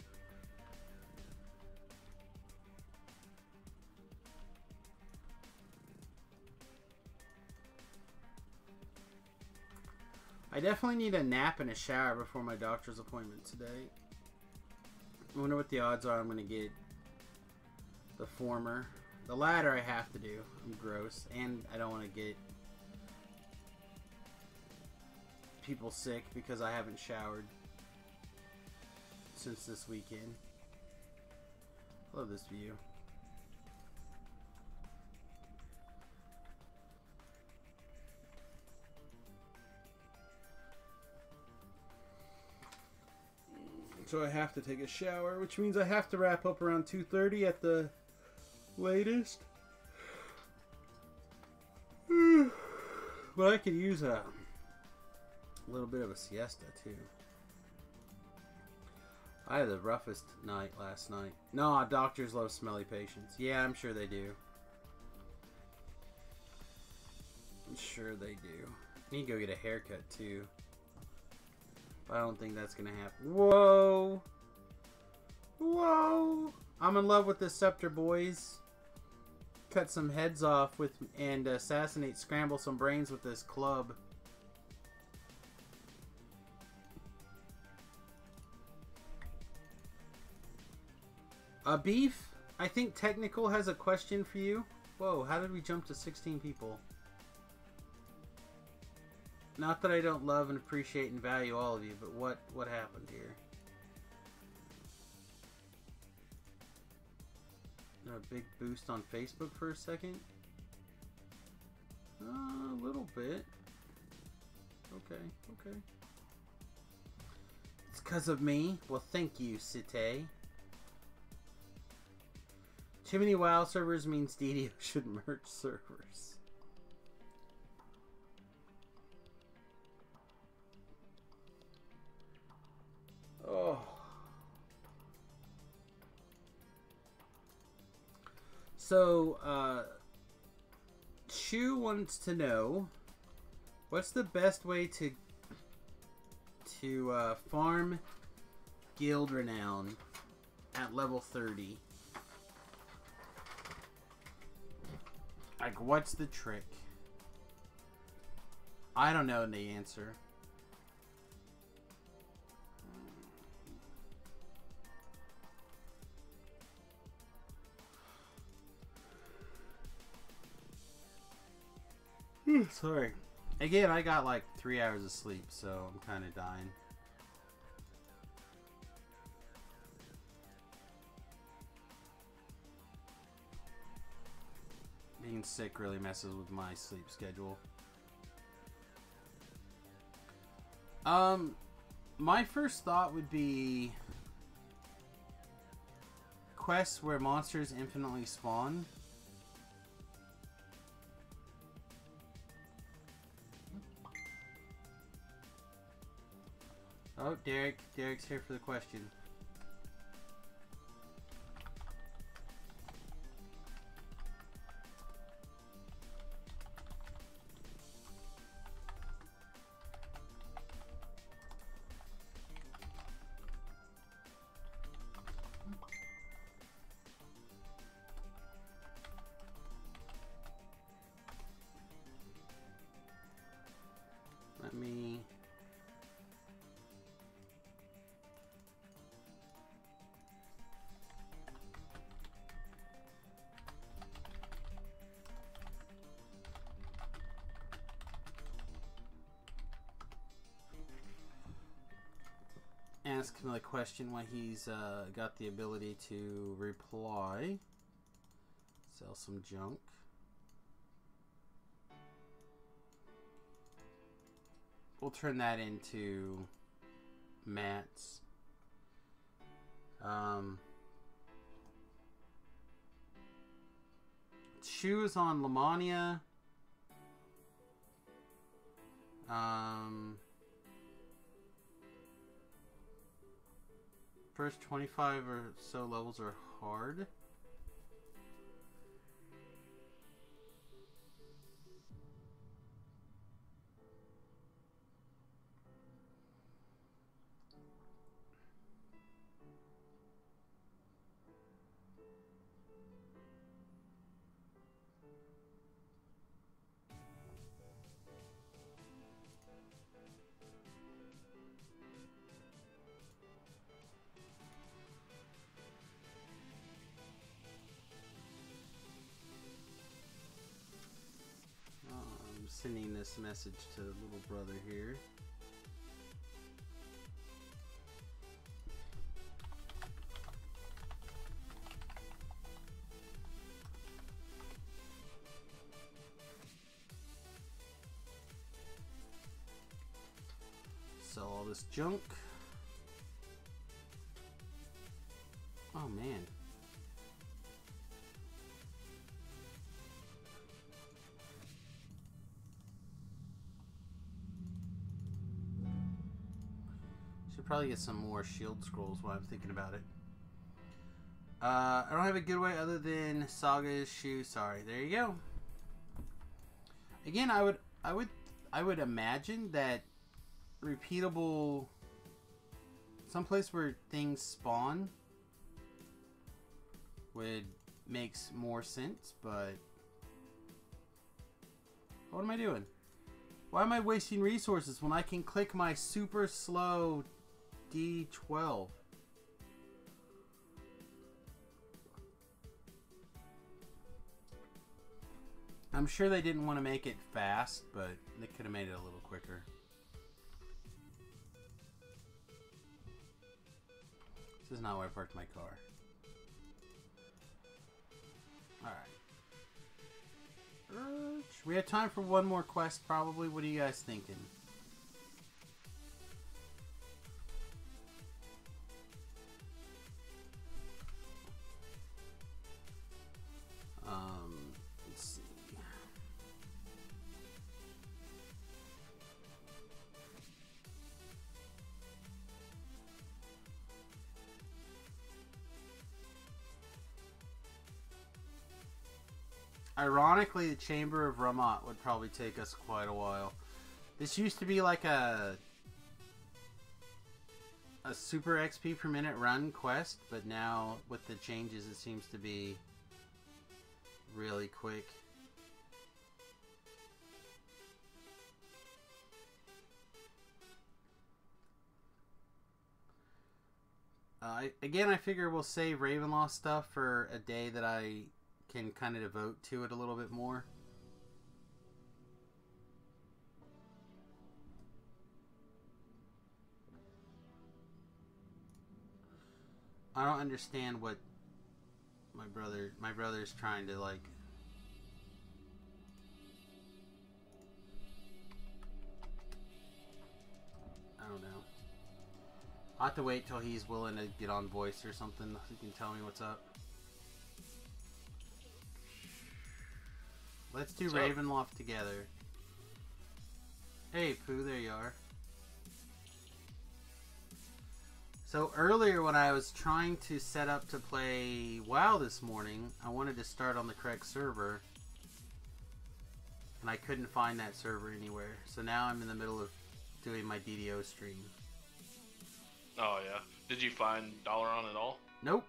I definitely need a nap and a shower before my doctor's appointment today. I wonder what the odds are I'm going to get the former. The latter I have to do. I'm gross. And I don't want to get people sick because I haven't showered since this weekend. Love this view. So I have to take a shower, which means I have to wrap up around 2:30 at the latest. But I could use a little bit of a siesta too. I had the roughest night last night. No, doctors love smelly patients. Yeah, I'm sure they do. I'm sure they do. I need to go get a haircut too. I don't think that's gonna happen. Whoa! Whoa! I'm in love with this scepter, boys. Cut some heads off with and scramble some brains with this club. Beef, I think Technical has a question for you. Whoa, how did we jump to 16 people? Not that I don't love and appreciate and value all of you, but what happened here? A big boost on Facebook for a second? A little bit. Okay, okay. It's because of me? Well, thank you, Cite. Too many WoW servers means DDo should merge servers. Oh. So, Shu wants to know, what's the best way to farm guild renown at level 30? Like, what's the trick? I don't know the answer. Sorry. Again, I got like 3 hours of sleep, so I'm kind of dying. Being sick really messes with my sleep schedule. My first thought would be quests where monsters infinitely spawn. Oh, Derek. Derek's here for the question. Let me... ask him the question why he's got the ability to reply. Sell some junk. We'll turn that into mats. Shoes on Lamania. First 25 or so levels are hard. I'm sending this message to little brother here. Sell all this junk. Oh man. Should probably get some more shield scrolls while I'm thinking about it. I don't have a good way other than Saga's shoe. Sorry. There you go. Again, I would imagine that repeatable, someplace where things spawn would makes more sense, but what am I doing? Why am I wasting resources when I can click my super slow D12? I'm sure they didn't want to make it fast, but they could have made it a little quicker. This is not where I parked my car. Alright. We have time for one more quest, probably. What are you guys thinking? Let's see. Ironically, the Chamber of Ramat would probably take us quite a while. This used to be like a super XP per minute run quest, but now with the changes it seems to be really quick. Again, I figure we'll save Ravenloft stuff for a day that I can kind of devote to it a little bit more. I don't understand what my brother's trying to like. I don't know. I'll have to wait till he's willing to get on voice or something so he can tell me what's up. Let's do Ravenloft together. Hey, Pooh, there you are. So earlier when I was trying to set up to play WoW this morning, I wanted to start on the correct server. And I couldn't find that server anywhere. So now I'm in the middle of doing my DDo stream. Oh, yeah. Did you find Dalaran at all? Nope.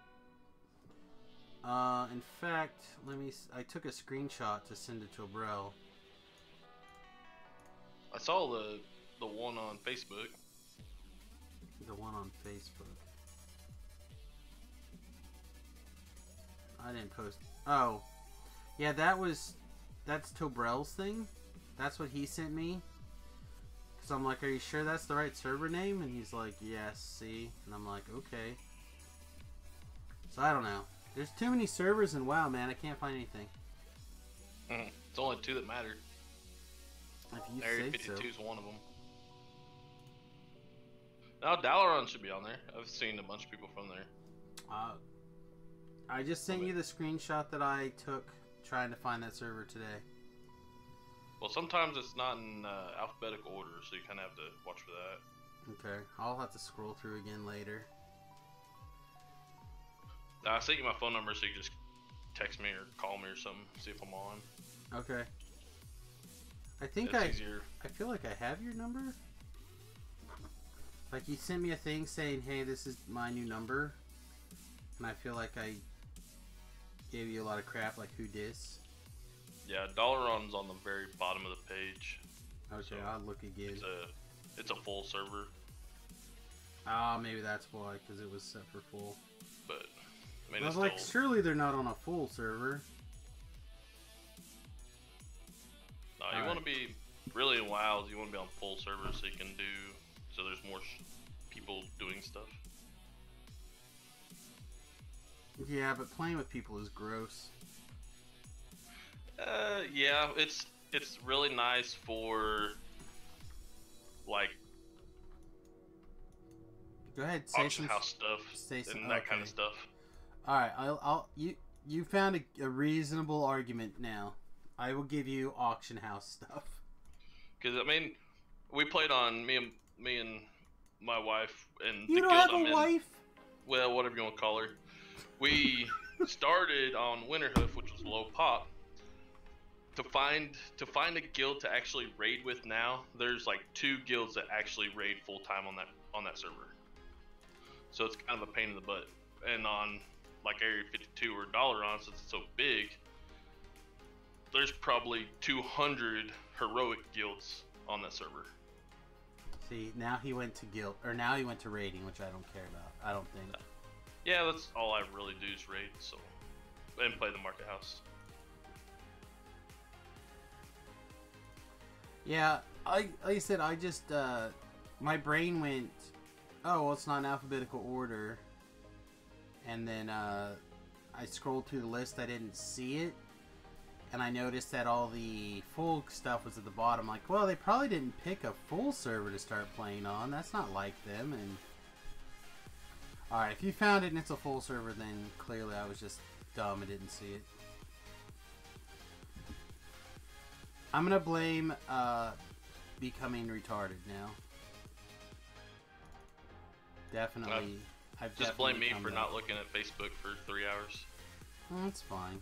In fact, I took a screenshot to send it to Abrel. I saw the one on Facebook. The one on Facebook. I didn't post. Oh. Yeah, that's Tobrel's thing. That's what he sent me. Because I'm like, are you sure that's the right server name? And he's like, yes, see? And I'm like, okay. So I don't know. There's too many servers in WoW, man. I can't find anything. It's only 2 that matter. If you Area say 52 so. is one of them. Now Dalaran should be on there. I've seen a bunch of people from there. I just sent you the screenshot that I took trying to find that server today. Well, sometimes it's not in alphabetical order, so you kind of have to watch for that. Okay, I'll have to scroll through again later. I sent you my phone number so you can just text me or call me or something, see if I'm on. Okay. I think It's easier. I feel like I have your number. Like you sent me a thing saying, hey, this is my new number. And I feel like I gave you a lot of crap, like who dis? Yeah, Dalaran's on the very bottom of the page. Okay, So I'll look again. It's a full server. Ah, maybe that's why, because it was set for full. But I mean, I it's was like, still, surely they're not on a full server. no, you want to be really in WoW. You want to be on full server so you can do so there's more people doing stuff. Yeah, but playing with people is gross. Yeah, it's really nice for like Go ahead, say auction some house stuff say some, and that kind of stuff. All right, you found a reasonable argument now. I will give you auction house stuff. Because I mean, we played on me and my wife and You the don't guild have I'm a in. wife? Well, whatever you want to call her. We started on Winterhoof, which was low pop. To find a guild to actually raid with now, there's like 2 guilds that actually raid full time on that server. So it's kind of a pain in the butt. And on like Area 52 or Dalaran, since it's so big, there's probably 200 heroic guilds on that server. See, now he went to guild, or now he went to raiding, which I don't care about. I don't think. Yeah, that's all I really do is raid, so and play the market house. Yeah, like I said, I just my brain went, oh, well, it's not in alphabetical order, and then I scrolled through the list, I didn't see it, and I noticed that all the full stuff was at the bottom. Like, well, they probably didn't pick a full server to start playing on. That's not like them. And all right, if you found it and it's a full server, then clearly I was just dumb and didn't see it. I'm gonna blame becoming retarded now. Definitely. I've Just blame me become for that. not looking at Facebook for 3 hours. Well, that's fine.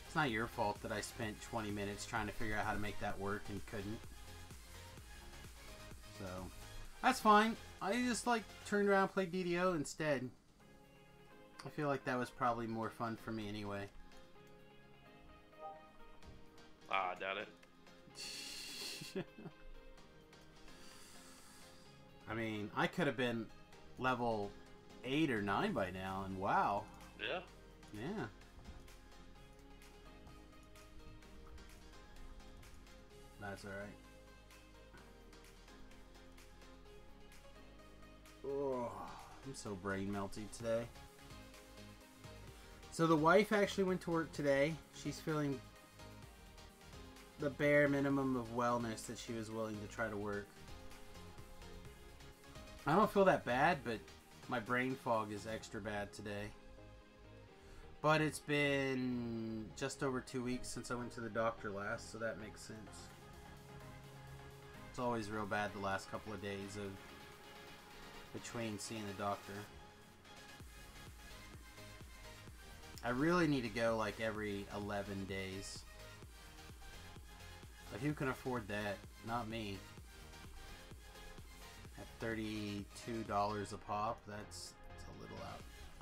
It's not your fault that I spent 20 minutes trying to figure out how to make that work and couldn't. So, that's fine. I just like turned around and played DDo instead. I feel like that was probably more fun for me anyway. I doubt it. I mean, I could have been level 8 or 9 by now, and wow. Yeah. Yeah. That's alright. Oh. I'm so brain melty today. So the wife actually went to work today. She's feeling the bare minimum of wellness that she was willing to try to work. I don't feel that bad, but my brain fog is extra bad today. But it's been just over 2 weeks since I went to the doctor last, so that makes sense. It's always real bad the last couple of days of between seeing the doctor. I really need to go like every 11 days. But who can afford that? Not me. At $32 a pop, that's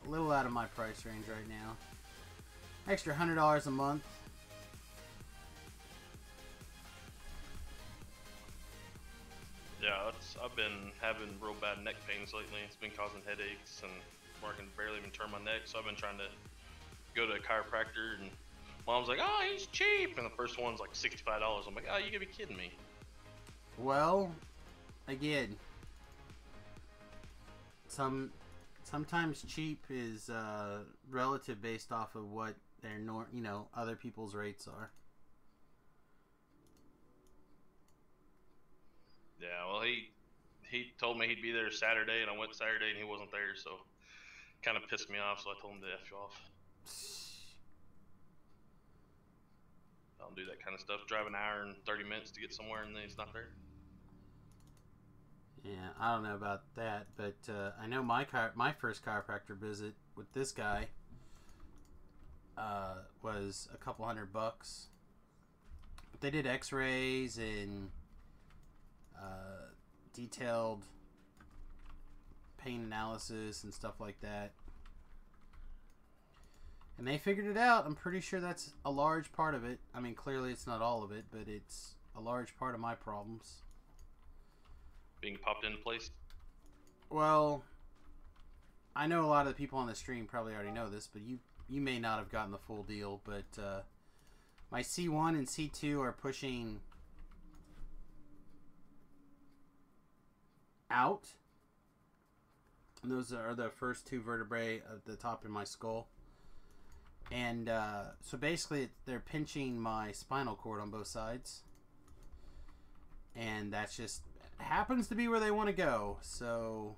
a little out of my price range right now. Extra $100 a month. Yeah, I've been having real bad neck pains lately. It's been causing headaches, and I can barely even turn my neck. So I've been trying to go to a chiropractor, and Mom's like, "Oh, he's cheap," and the first one's like $65. I'm like, "Oh, you gotta be kidding me." Well, again, sometimes cheap is relative based off of what their other people's rates are. Yeah, well, he told me he'd be there Saturday, and I went Saturday, and he wasn't there, so kind of pissed me off. So I told him to F you off. I don't do that kind of stuff. Drive an hour and 30 minutes to get somewhere, and then he's not there. Yeah, I don't know about that, but I know my first chiropractor visit with this guy was a couple $100. But they did X-rays and detailed pain analysis and stuff like that. And they figured it out. I'm pretty sure that's a large part of it. I mean, clearly it's not all of it, but it's a large part of my problems. Being popped into place? Well, I know a lot of the people on the stream probably already know this, but you may not have gotten the full deal, but my C1 and C2 are pushing out. And those are the first two vertebrae at the top of my skull. And so basically they're pinching my spinal cord on both sides. And that's just happens to be where they want to go. So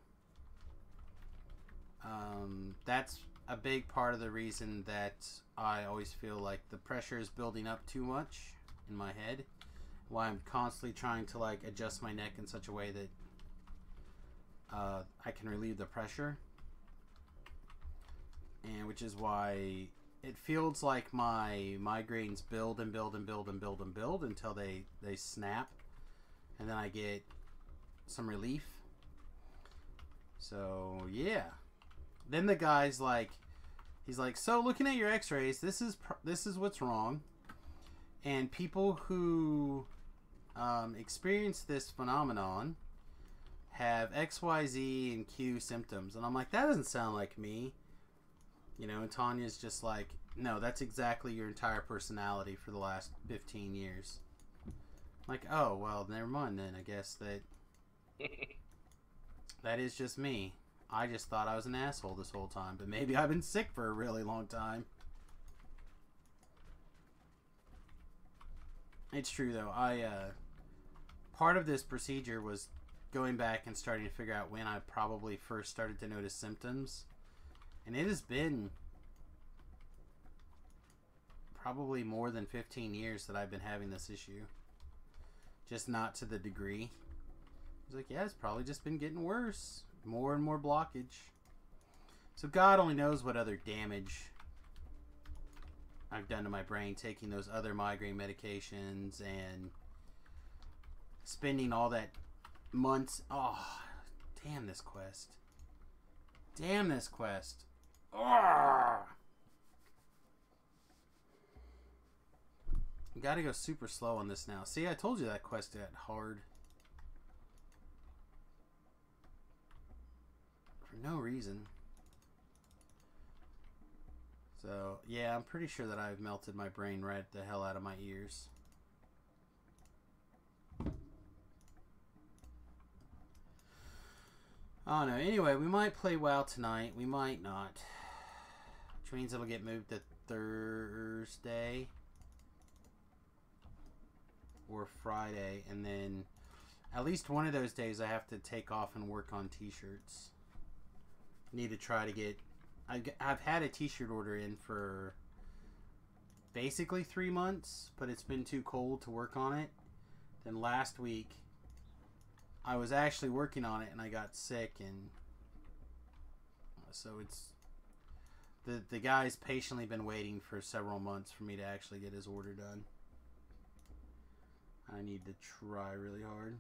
that's a big part of the reason that I always feel like the pressure is building up too much in my head. Why I'm constantly trying to like adjust my neck in such a way that I can relieve the pressure. And which is why it feels like my migraines build and build and build and build and build until they snap. And then I get some relief. So, yeah. Then the guy's like, he's like, so looking at your x-rays, this is what's wrong. And people who experience this phenomenon have X, Y, Z, and Q symptoms. And I'm like, that doesn't sound like me. You know, and Tanya's just like, no, that's exactly your entire personality for the last 15 years. I'm like, oh, well, never mind then. I guess that is just me. I just thought I was an asshole this whole time, but maybe I've been sick for a really long time. It's true, though. Part of this procedure was going back and starting to figure out when I probably first started to notice symptoms. And it has been probably more than 15 years that I've been having this issue. Just not to the degree. He's like, yeah, it's probably just been getting worse. More and more blockage. So God only knows what other damage I've done to my brain taking those other migraine medications and spending all that months. Oh, damn this quest. Damn this quest. Oh. You gotta go super slow on this now. See, I told you that quest got hard. For no reason. So, yeah, I'm pretty sure that I've melted my brain right the hell out of my ears. Oh no. Anyway, we might play WoW tonight. We might not. Which means it'll get moved to Thursday or Friday, and then at least one of those days I have to take off and work on t-shirts. Need to try to get... I've had a t-shirt order in for basically 3 months, but it's been too cold to work on it. Then last week I was actually working on it and I got sick, and so it's the guy's patiently been waiting for several months for me to actually get his order done. I need to try really hard.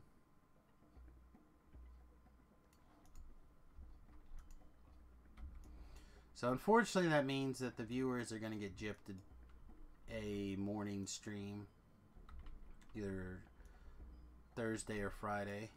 So unfortunately that means that the viewers are going to get gypped a morning stream, either Thursday or Friday.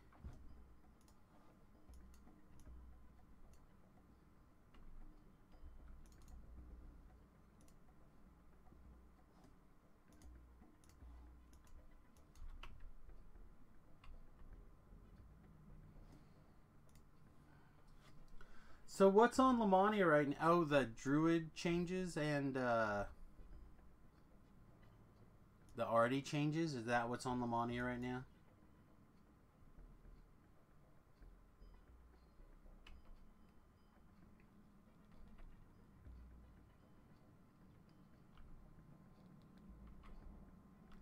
So what's on Lamania right now? Oh, the Druid changes and the Artie changes? Is that what's on Lamania right now?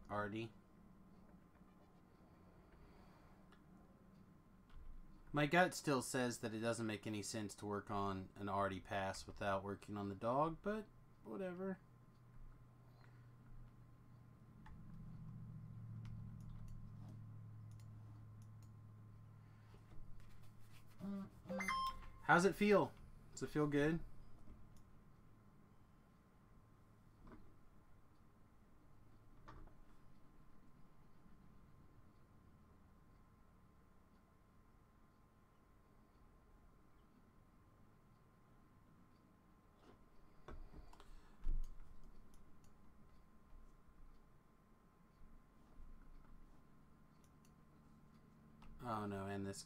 Artie. My gut still says that it doesn't make any sense to work on an Artie pass without working on the dog, but whatever. How's it feel? Does it feel good? Oh no, and this...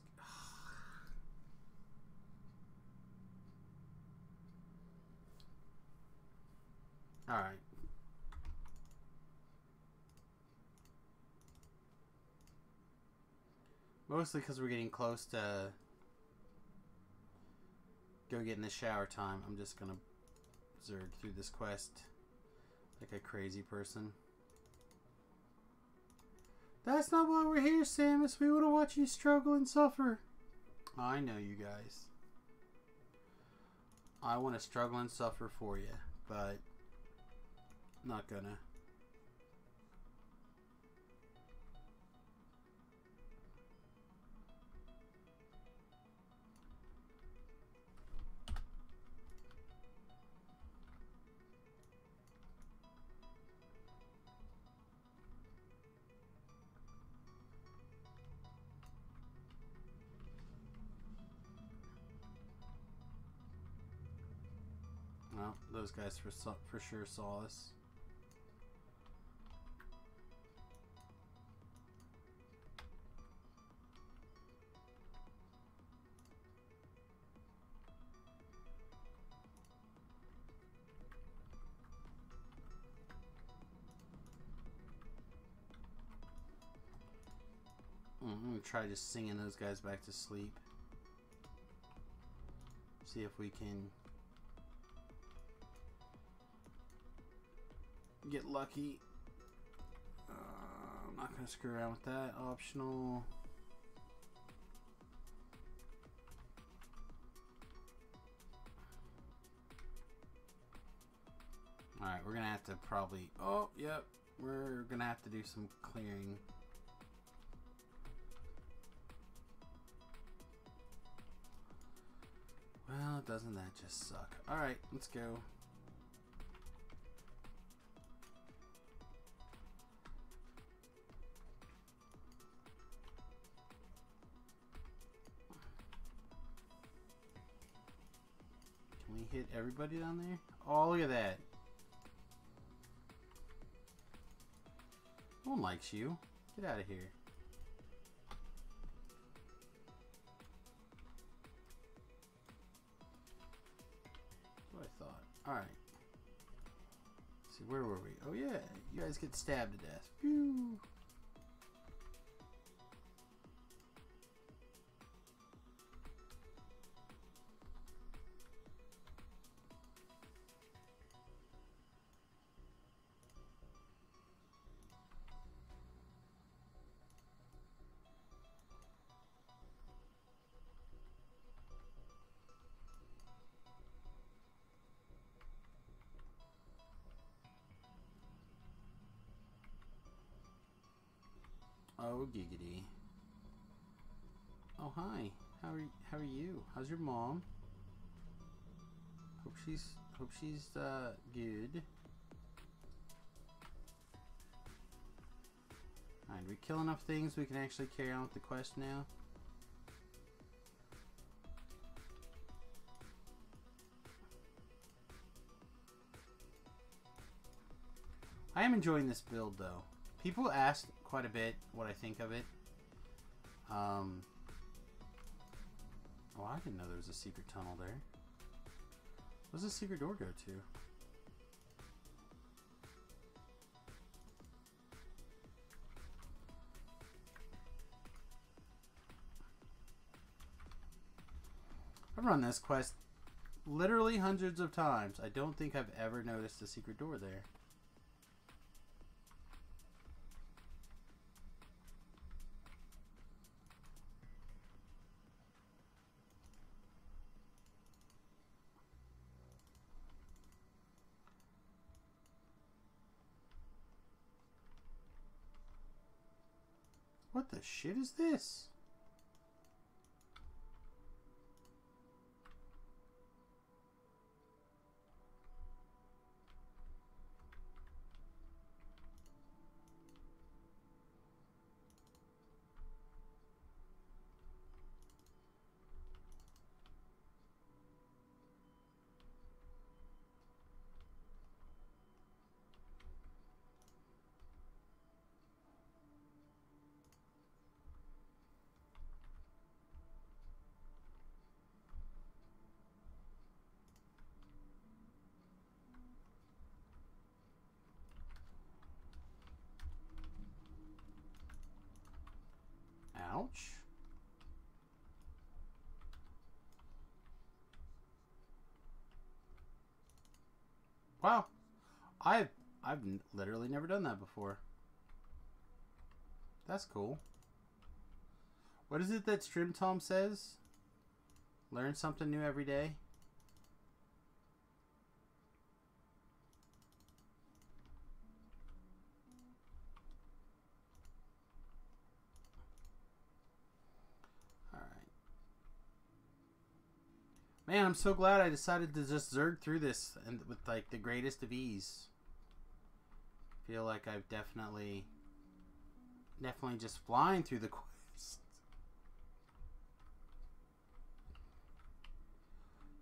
Alright. Mostly because we're getting close to go get in the shower time. I'm just gonna zerg through this quest like a crazy person. That's not why we're here, Samus. We want to watch you struggle and suffer. I know you guys. I want to struggle and suffer for you, but not gonna. Well, those guys for sure saw us. I'm gonna try just singing those guys back to sleep. See if we can get lucky. I'm not gonna screw around with that. Optional. Alright, we're gonna have to probably... Oh, yep. We're gonna have to do some clearing. Well, doesn't that just suck? Alright, let's go. Can we hit everybody down there? Oh, look at that. No one likes you. Get out of here. Alright. See, where were we? Oh yeah, you guys get stabbed to death. Phew. Oh giggity. Oh hi. How are you? How's your mom? Hope she's good. Alright, we kill enough things we can actually carry on with the quest now. I am enjoying this build though. People asked quite a bit what I think of it. Oh, I didn't know there was a secret tunnel there. Where's the secret door go to? I've run this quest literally hundreds of times. I don't think I've ever noticed a secret door there. What the shit is this? Ouch. Wow. I've literally never done that before. That's cool. What is it that Stream Tom says? Learn something new every day. Man, I'm so glad I decided to just zerg through this and with like the greatest of ease. Feel like I've definitely just flying through the quest.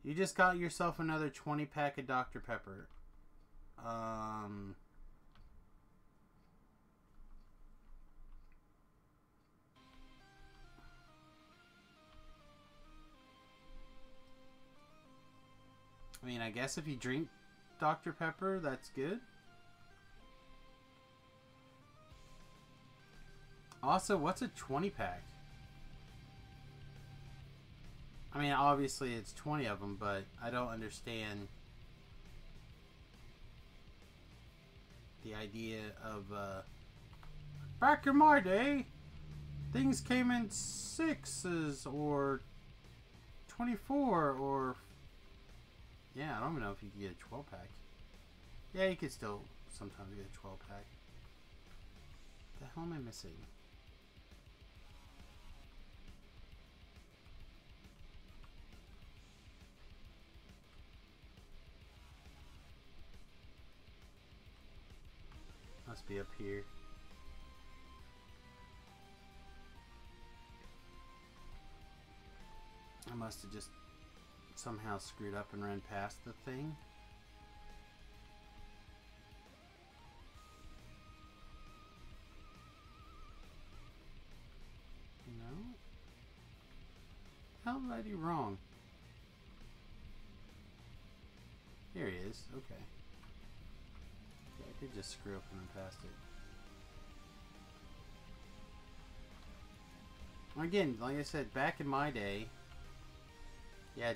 You just got yourself another 20 pack of Dr. Pepper. I mean, I guess if you drink Dr. Pepper, that's good. Also, what's a 20 pack? I mean, obviously it's 20 of them, but I don't understand the idea of, back in my day, things came in 6s or 24 or... Yeah, I don't even know if you can get a 12 pack. Yeah, you could still sometimes get a 12 pack. What the hell am I missing? Must be up here. I must have just somehow screwed up and ran past the thing. No? How did I do wrong? Here he is. Okay. Yeah, I could just screw up and then past it. Again, like I said, back in my day, yeah,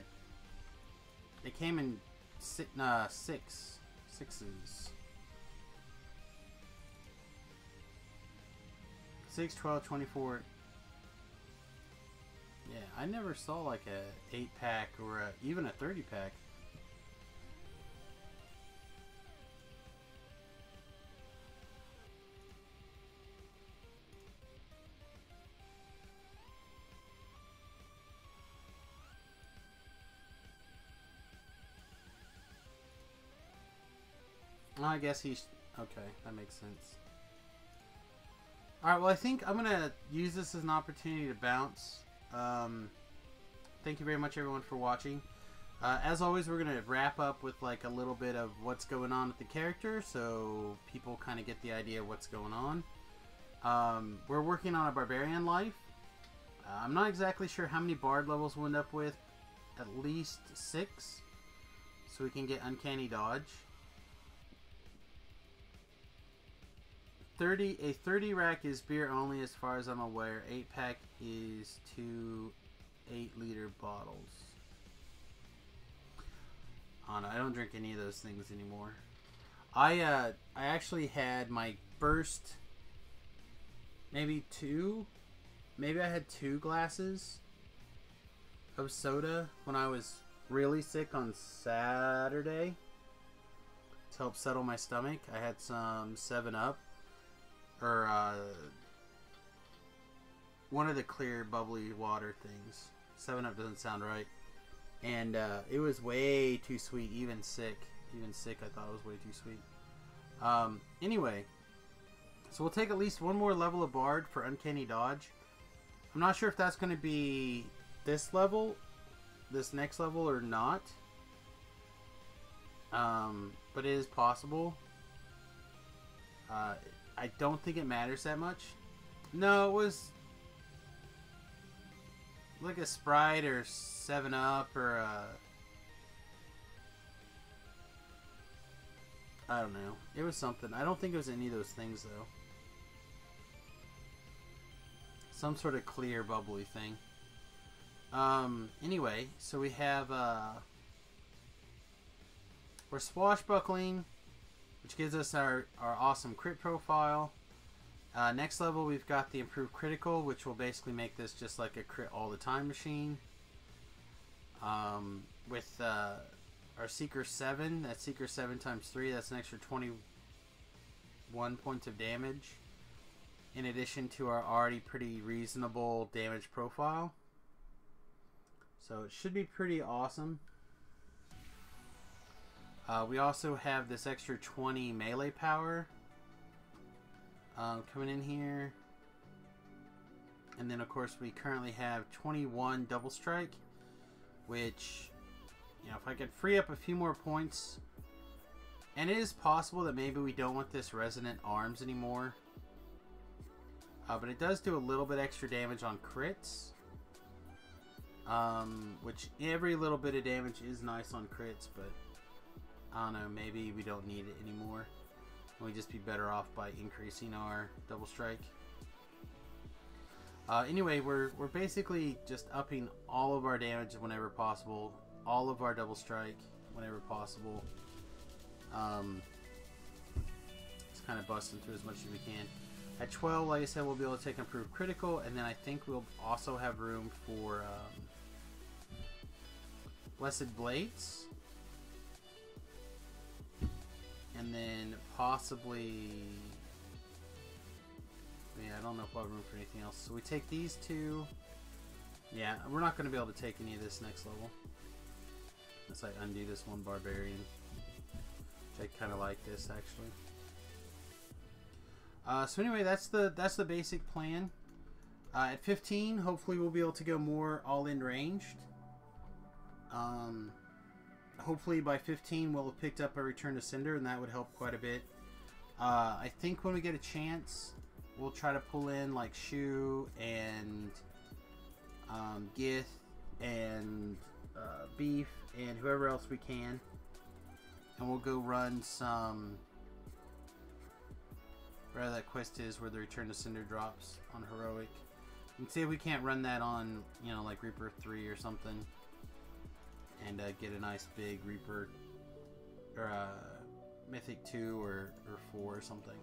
they came in sixes. 6, 12, 24. Yeah, I never saw like a 8-pack or even a 30-pack. I guess he's... Okay, that makes sense. Alright, well I think I'm going to use this as an opportunity to bounce. Thank you very much everyone for watching. As always, we're going to wrap up with like a little bit of what's going on with the character, so people kind of get the idea of what's going on. We're working on a barbarian life. I'm not exactly sure how many bard levels we'll end up with. At least 6. So we can get uncanny dodge. A 30 rack is beer only as far as I'm aware. 8-pack is 2 8-liter bottles. Oh no, I don't drink any of those things anymore. I actually had my first maybe I had 2 glasses of soda when I was really sick on Saturday to help settle my stomach. I had some 7-Up. Or, one of the clear, bubbly water things. 7-Up doesn't sound right. And, it was way too sweet. Even sick, I thought it was way too sweet. Anyway. So we'll take at least one more level of Bard for Uncanny Dodge. I'm not sure if that's going to be this level, this next level, or not. But it is possible. I don't think it matters that much. No, it was like a Sprite or 7-Up or I don't know. It was something. I don't think it was any of those things though. Some sort of clear, bubbly thing. Anyway, so we have we're swashbuckling, which gives us our awesome crit profile. Next level, we've got the improved critical, which will basically make this just like a crit all the time machine. With our Seeker 7, that's Seeker 7 times 3, that's an extra 21 points of damage, in addition to our already pretty reasonable damage profile. So it should be pretty awesome. We also have this extra 20 melee power coming in here. And then, of course, we currently have 21 double strike, which, you know, if I could free up a few more points. And it is possible that maybe we don't want this resonant arms anymore. But it does do a little bit extra damage on crits. Which every little bit of damage is nice on crits, but I don't know, maybe we don't need it anymore. We'd just be better off by increasing our double strike. Anyway, we're basically just upping all of our damage whenever possible, all of our double strike whenever possible. Just kind of busting through as much as we can. At 12, like I said, we'll be able to take improved critical, and then I think we'll also have room for Blessed Blades. And then possibly... Yeah, I don't know if we'll have room for anything else. So we take these 2. Yeah, we're not going to be able to take any of this next level. Unless I undo this one Barbarian. Which I kind of like this, actually. So anyway, that's the basic plan. At 15, hopefully we'll be able to go more all-in ranged. Hopefully by 15 we'll have picked up a Return to Cinder, and that would help quite a bit. I think when we get a chance, we'll try to pull in like Shu and Gith and Beef and whoever else we can. And we'll go run some... whatever that quest is where the Return to Cinder drops on Heroic. And see if we can't run that on, you know, like Reaper 3 or something. And get a nice big Reaper... or Mythic 2 or 4 or something.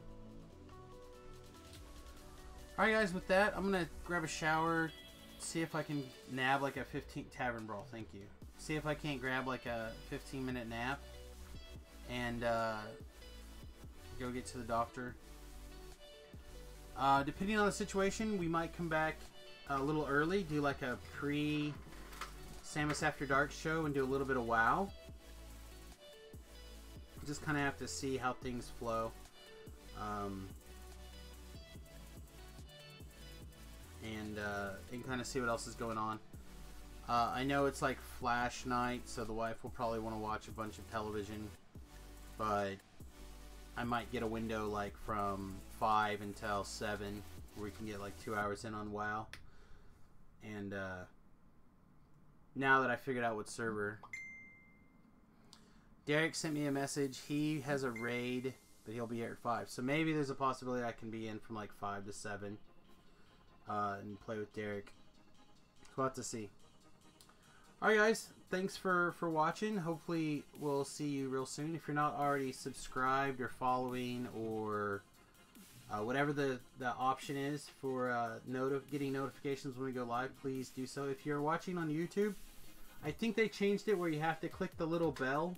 Alright guys, with that, I'm going to grab a shower, see if I can nab like a 15... Tavern Brawl, thank you. See if I can't grab like a 15-minute nap. And go get to the doctor. Depending on the situation, we might come back a little early, do like a pre-Samus After Dark show and do a little bit of WoW. Just kind of have to see how things flow. And kind of see what else is going on. I know it's like Flash night, so the wife will probably want to watch a bunch of television. But I might get a window like from 5 until 7 where we can get like 2 hours in on WoW. And now that I figured out what server... Derek sent me a message. He has a raid, but he'll be here at 5. So maybe there's a possibility I can be in from like 5 to 7 and play with Derek. We'll have to see. Alright guys, thanks for watching. Hopefully we'll see you real soon. If you're not already subscribed or following or whatever the option is for getting notifications when we go live, please do so. If you're watching on YouTube, I think they changed it where you have to click the little bell.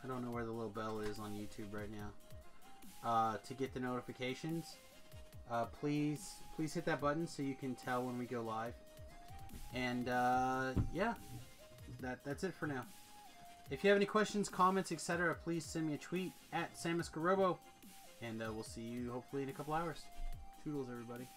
I don't know where the little bell is on YouTube right now. To get the notifications. Please hit that button so you can tell when we go live. And yeah, that's it for now. If you have any questions, comments, etc., please send me a tweet at Samus Garobo. And we'll see you hopefully in a couple hours. Toodles, everybody.